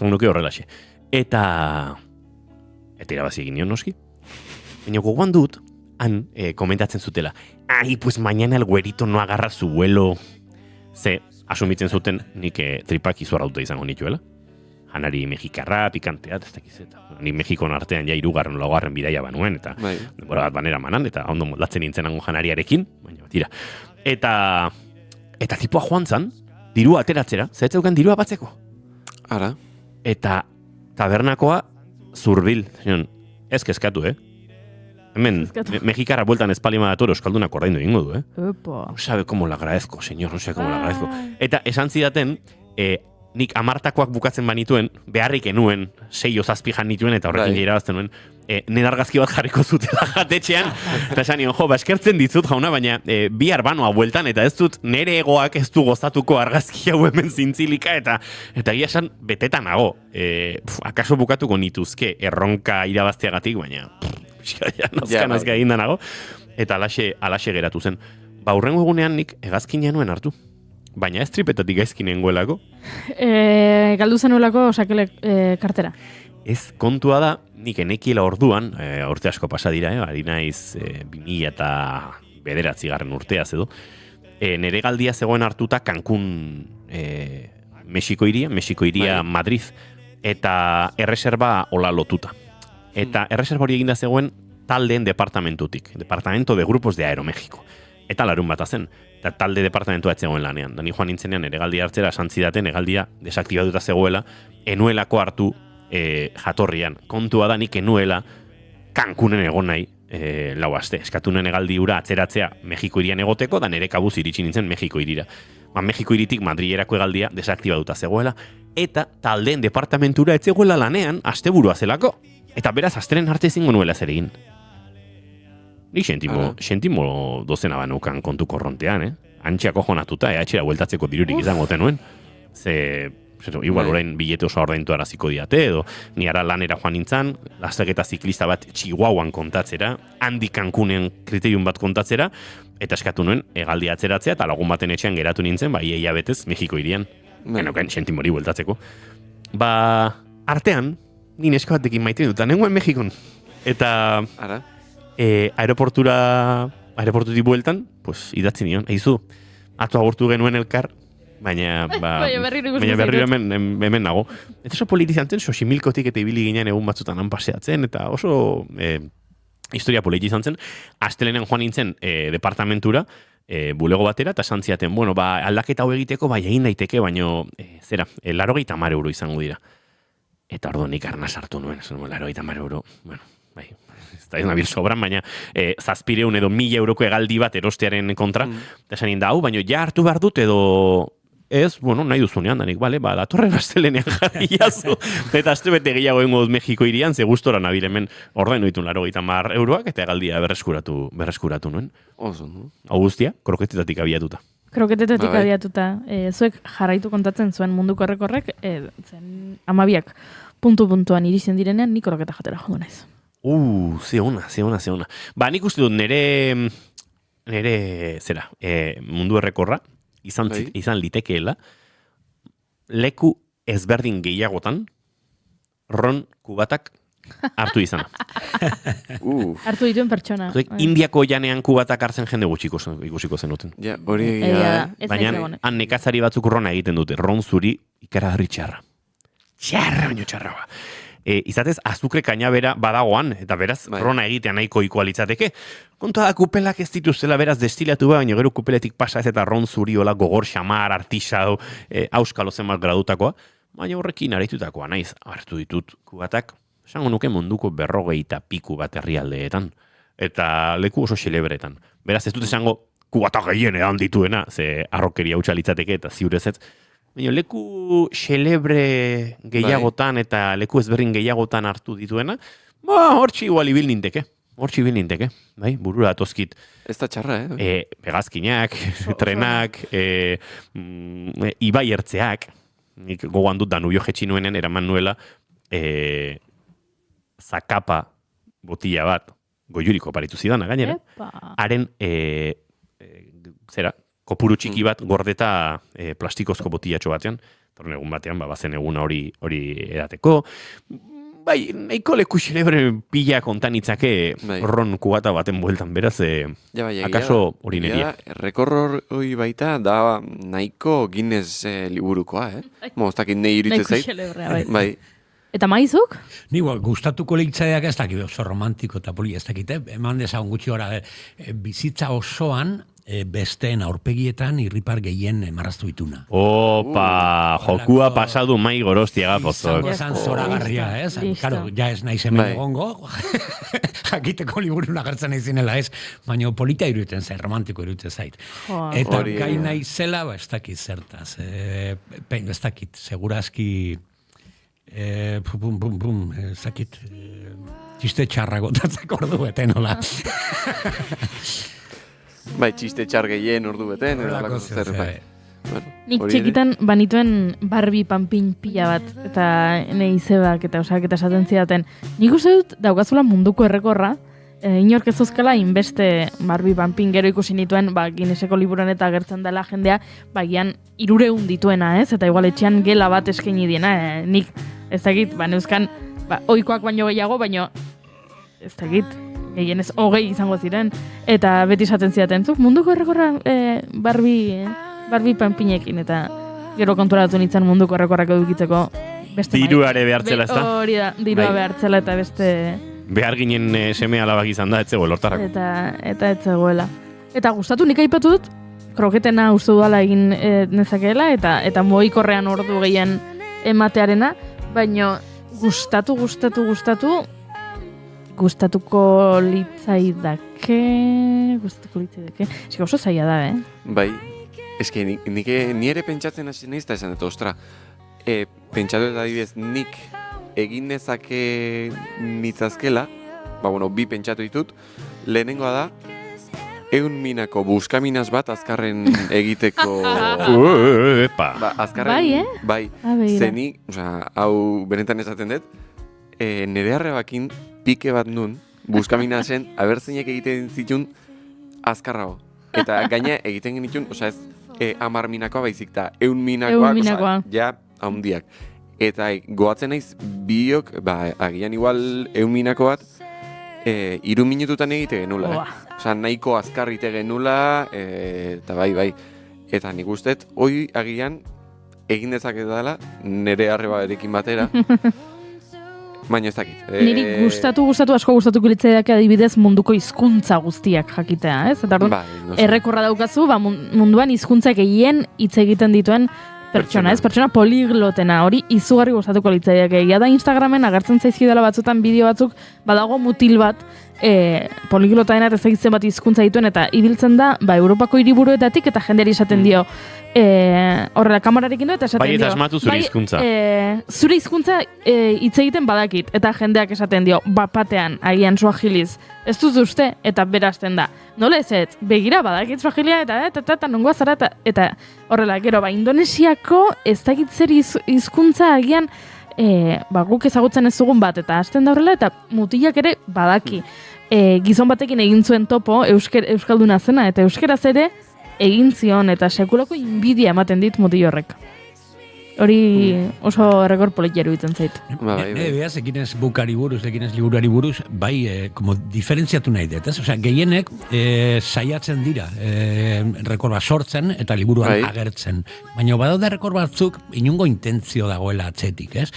Nuke horrelaxe. Eta irabazi egin nion noski. Baina gogoan dut, han komentatzen zutela, pues mañana el güerito no agarra su vuelo. Ze, asumitzen zuten nik tripak izorrauta izango nituela. Janari mexikarra, pikantea, ez dakiz eta. Ni Mexikon artean ja 3. 4. bidaia banuen, eta denbora bat banera manan, eta ondo moldatzen nintzen hango janariarekin, baina tira. Eta tipoa joan zan, dirua ateratzera, zeukan dirua batzeko. Ara. Eta tabernakoa zurbil, ez kezkatu, Hemen, mexikarra bueltan espalima dator euskaldunak ordaindu egingo du, Opa. No sabe cómo le agradezco, señor, no sabe cómo le agradezco. Eta esan zidaten, nik 10 bukatzen banituen, beharrik enuen, 6 o 7 jan nituen, eta horrekin irabazten nuen, nire argazki bat jarriko zutela jatetxean, eta esan nion, eskertzen dizut jauna, baina bihar banoa bueltan, eta ez dut nire egoak ez du gozatuko argazki hau hemen zintzilika, eta gila esan betetan nago. Akaso bukatuko nituzke erronka irabazteagatik, baina nazka egin nago, eta alaxe geratu zen. Ba, hurrengo egunean nik hegazkina nuen hartu. Baina ez tripetatik gaizkinen goelako. Galdu zenuelako sakelek kartera. Ez, kontua da, nik enekiela orduan, urte asko pasa dira, ari naiz 2009 urteaz edo, nere galdia zegoen hartuta Cancún Mexiko iria Madrid, eta erreserba hola lotuta. Eta erreserba hori eginda zegoen taldeen departamentutik, Departamento de Grupos de Aeroméxico. Eta larun bat zen, eta talde departamentua etzegoen lanean. Dani joan nintzenean egaldia hartzera santzidaten, egaldia desaktibatuta zegoela, enuelako hartu jatorrian. Kontua da nik enuela Cancunen egon nahi lau aste. Eskatu nuen egaldi ura atzeratzea Mexiko irian egoteko, da nere kabuz iritsi nintzen Mexiko irira. Mexiko iritik Madrilerako egaldia desaktibatuta zegoela, eta taldeen departamentura etzegoela lanean asteburua zelako. Eta beraz, asteren arte ezingo nuela zer egin. Ni sentimo dozena banukan kontu korrontean, Antxeako jonatuta, etxera bueltatzeko dirurik izango tenuen. Igual orain bilete oso ordaintu araziko diate, edo ni ara lanera joan nintzen, lasterketa ziklista bat Chihuahuan kontatzera, handi Cancunen kriterium bat kontatzera, eta eskatu nuen egaldi atzeratzea, eta lagun baten etxean geratu nintzen, ia betez Mexiko irian. Genokan sentimori bueltatzeko. Artean, ni neska batekin maite dut, nengoen Mexikon. Eta aeroportutik bueltan, idatzi nion, eizu, atzo agurtu genuen elkar, baina berriro hemen nago. Eta oso politizantzen, Xochimilkotik eta ibili ginen egun batzutan han paseatzen, eta oso historia politi izan zen. Astelenean joan nintzen departamentura, bulego batera, eta santziaten, aldaketa hau egiteko, egin daiteke, baina, 80 euro izango dira. Eta orduan nik arna sartu nuen, 80 euro, ez da nabil sobran, baina 700 edo 1000 euroko egaldi bat erostearen kontra, eta esan da, baina ja hartu behar dut edo ez, nahi duzunean danik, datorren astelenean jarri jazu, eta aste bete gehiago egingo dut Mexiko irian, ze gustora nabil hemen ordain oitun 80 euroak, eta egaldia berreskuratu nuen. Hau guztia, kroketetatik abiatuta. Kroketetatik abiatuta. Zuek jarraitu kontatzen zuen munduko errekorrek, zen 12 puntuan irizen direnean, nik kroketa jatera jodu naiz. Ze ona. Nik uste dut nere mundu errekorra izan litekeela leku ezberdin gehiagotan ron kubatak hartu izana. Hartu dituen pertsona. Indiako janean kubatak hartzen jende ikusiko zenuten. Hori baina han nekazari batzuk rona egiten dute. Ron zuri ikaragarri txarra. Baino txarra. Izatez, azukre kainabera badagoan, eta beraz, rona egitea nahiko ikualitzateke. Kontua da, kupelak ez dituzela beraz destilatu baina gero kupeletik pasa ez eta ron zuri hola gogor xamar, artisau, auskalo zenbat gradutakoa, baina horrekin araitutakoa naiz, hartu ditut kubatak, esango nuke munduko 40 piku bat herrialdeetan, eta leku oso xelebretan. Beraz, ez dut esango kubatak gehien edan dituena, ze arrokeria utxalitzateke eta ziurez ez, baina leku xelebre gehiagotan eta leku ezberdin gehiagotan hartu dituena, hortxe igual ibil ninteke. Burura atozkit. Ez da txarra, Hegazkinak, trenak, ibai ertzeak, nik gogoan dut Danubio jetxi nuenen, eraman nuela, zakapa botila bat, goiuriko paritu zidana gainera, haren zera, kopuru txiki bat gordeta plastikozko botillatxo batean, torren egun batean, bazen eguna hori edateko. Bai, nahiko leku xelebre pila kontan itzake horron kubata baten bueltan, beraz, akaso hori neria. Rekorro hori baita da nahiko Guinness liburukoa, ez dakit nahi iruditzen zait. Nahiko xelebrea, bai. Eta maizuk? Ni gustatuko leitzaiak ez dakit oso romantiko eta poli ez dakit, eman dezagun gutxi gora, bizitza osoan besteen aurpegietan irripar gehien marraztu dituna. Opa, jokua pasadu mai gorostiaga pozok. Izango esan zoragarria, ez? Claro, ja ez naiz hemen egongo, jakiteko liburun agertzen naizinela, ez? Baina polita iruditzen zait, romantiko iruditzen zait. Eta gai naizela, ez dakit zertaz. Ez dakit, segurazki... zakit txiste txarra gotatzeko ordu beten, hola. Bai, txiste txar gehien ordu beten, nik txekitan banituen Barbie panpin pila bat, eta nahi izebak eta osak eta esaten zidaten. Nik uste dut daukazula munduko errekorra, inork ez uzkala inbeste Barbie panpin gero ikusi nituen, Guinnesseko liburuan eta agertzen dela jendea, gian 300 dituena, ez? Eta igual etxean gela bat eskaini diena, nik ez dakit, neuzkan, oikoak baino gehiago, baino ez dakit, gehienez 20 izango ziren, eta beti esaten zidaten, munduko errekorra Barbie panpinekin, eta gero konturatu nintzen munduko errekorrak edukitzeko beste diruare behartzela, ez da? Hori da, dirua behartzela eta beste... Behar ginen seme alabak izan da, etzegoela hortarako. Eta etzegoela. Eta gustatu nik aipatu dut, kroketena uste duala egin nezakeela, eta moikorrean ordu gehien ematearena, baina gustatuko litzaidake, Eske oso zaila da, Bai, eske ni ere pentsatzen hasi naiz, eta esan dut, ostra, pentsatu eta adibidez nik egin nezake nitzazkela, bi pentsatu ditut, lehenengoa da, 100 minako buskaminaz bat azkarren egiteko... Azkarren, bai, zeni, hau benetan esaten dut, nire arrebakin pike bat nun, buskaminazen, abertzeinek egiten zitun azkarrago. Eta gaina egiten genitun, ez 10 minakoa baizik, eta 100 minakoak, ja, haundiak. Eta goatzen naiz biok, agian igual 100 minako bat, 3 minututan egite genula. Nahiko azkarrite genula, eta bai. Eta nik ustet, hoi agian egin dezaket dela, nire arrebarekin batera. Baina ez dakit. Niri asko gustatuko litzaidak adibidez munduko hizkuntza guztiak jakitea, ez? Eta errekorra daukazu, munduan hizkuntzak gehien hitz egiten dituen pertsona, ez? Pertsona poliglotena, hori izugarri gustatuko litzaidak. Egia da Instagramen agertzen zaizkidala batzutan bideo batzuk, badago mutil bat, poliglotaena eta ezagitzen bat hizkuntza dituen, eta ibiltzen da, Europako hiriburuetatik eta jendeari esaten dio, horrela kamerarekin du, eta esaten dio. Bai, eta asmatu zure hizkuntza. Zure hizkuntza hitz egiten badakit, eta jendeak esaten dio, batean, agian suahiliz, ez dut uste, eta berazten da. Nola ez, begira badakit suahilia, eta nongoa zara, eta horrela, gero, Indonesiako ez dakit zer hizkuntza agian, guk ezagutzen ez dugun bat, eta hasten da horrela, eta mutilak ere badaki. Gizon batekin egin zuen topo, euskalduna zena, eta euskeraz ere egin zion, eta sekulako inbidia ematen dit mutil horrek. Hori oso errekor politxeru ditzen zait. Beaz, ekinez bukari buruz, ekinez liburuari buruz, como diferentziatu nahi dut, ez? Osea, gehienek saiatzen dira rekor bat sortzen eta liburuan agertzen. Baina badaude rekor batzuk inungo intentzio dagoela atzetik, ez?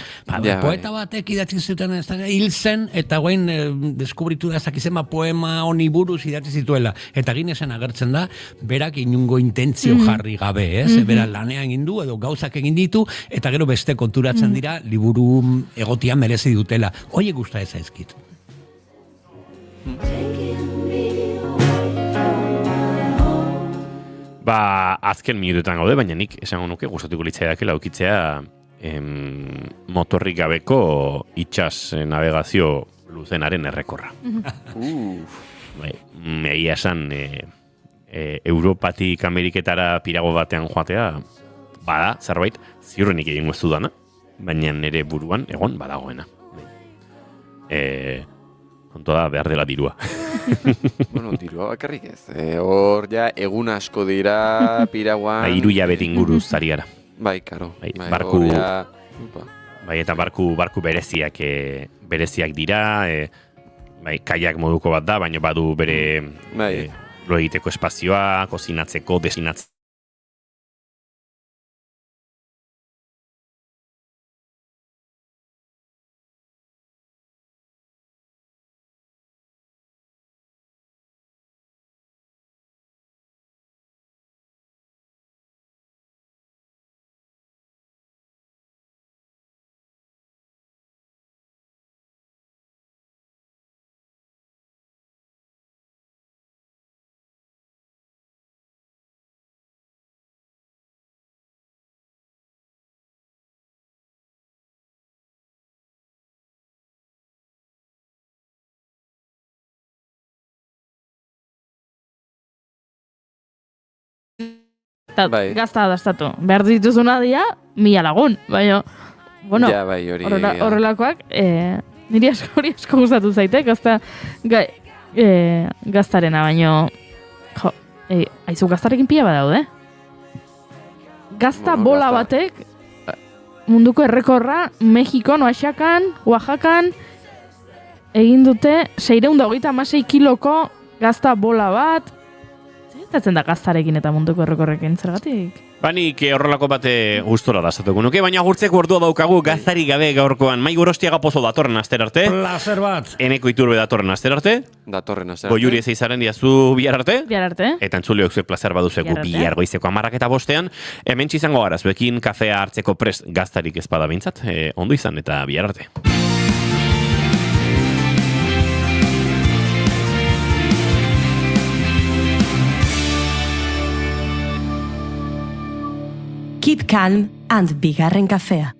Poeta batek idatzi zuten hil zen, eta guain deskubritu da zakizema poema honi buruz idatzi zituela. Eta Guinnessen agertzen da, berak inungo intentzio jarri gabe, ez? Berak lanean egin du, edo gauzak egin ditu, eta gero beste konturatzen dira liburu egotia merezi dutela. Hoi gusta ez zaizkit. Azken minutuetan gaude, baina nik esango nuke gustatuko litzaidakela aukitzea motorrik gabeko itsas navegazio luzenaren errekorra. Egia esan Europatik Ameriketara pirago batean joatea, bada, zerbait, ziurrenik egingo ez dudana, baina nire buruan egon badagoena. kontua da behar dela dirua. Bueno, dirua bakarrik ez. Hor ja egun asko dira piraguan. 3 hilabete inguruz ari gara. Bai, karo. Barku, hor ja, bai, eta barku bereziak dira, bai, kaiak moduko bat da, baina badu bere lo egiteko espazioa, kozinatzeko, desinatzeko. Gazta dastatu. Behar dituzuna dira, 1000 lagun. Baina, bueno, ja, bai, hori, horrelakoak, niri hori asko gustatu zaite, gaztarena, baina, aizu gaztarekin pila badaude. Gazta bola batek, munduko errekorra, Mexikon, Oaxakan, egin dute 626 kiloko gazta bola bat. Zertatzen da gaztarekin eta munduko errekorrekin, zergatik? Banik horrelako bate gustora dazatuko nuke, baina agurtzeko ordua daukagu gaztarik gabe gaurkoan. Mai Gorostiaga Pozo datorren aster arte. Placer bat. Eneko Iturbe datorren aster arte. Datorren aster arte. Goiuri ezeizaren diazu bihar arte. Bihar arte. Eta entzuleok zuek plazer baduzeko bihar goizeko 10:00 hemen izango gara, zuekin kafea hartzeko prest gaztarik ezpada behintzat. Ondo izan eta bihar arte. Keep calm and bigarren kafea.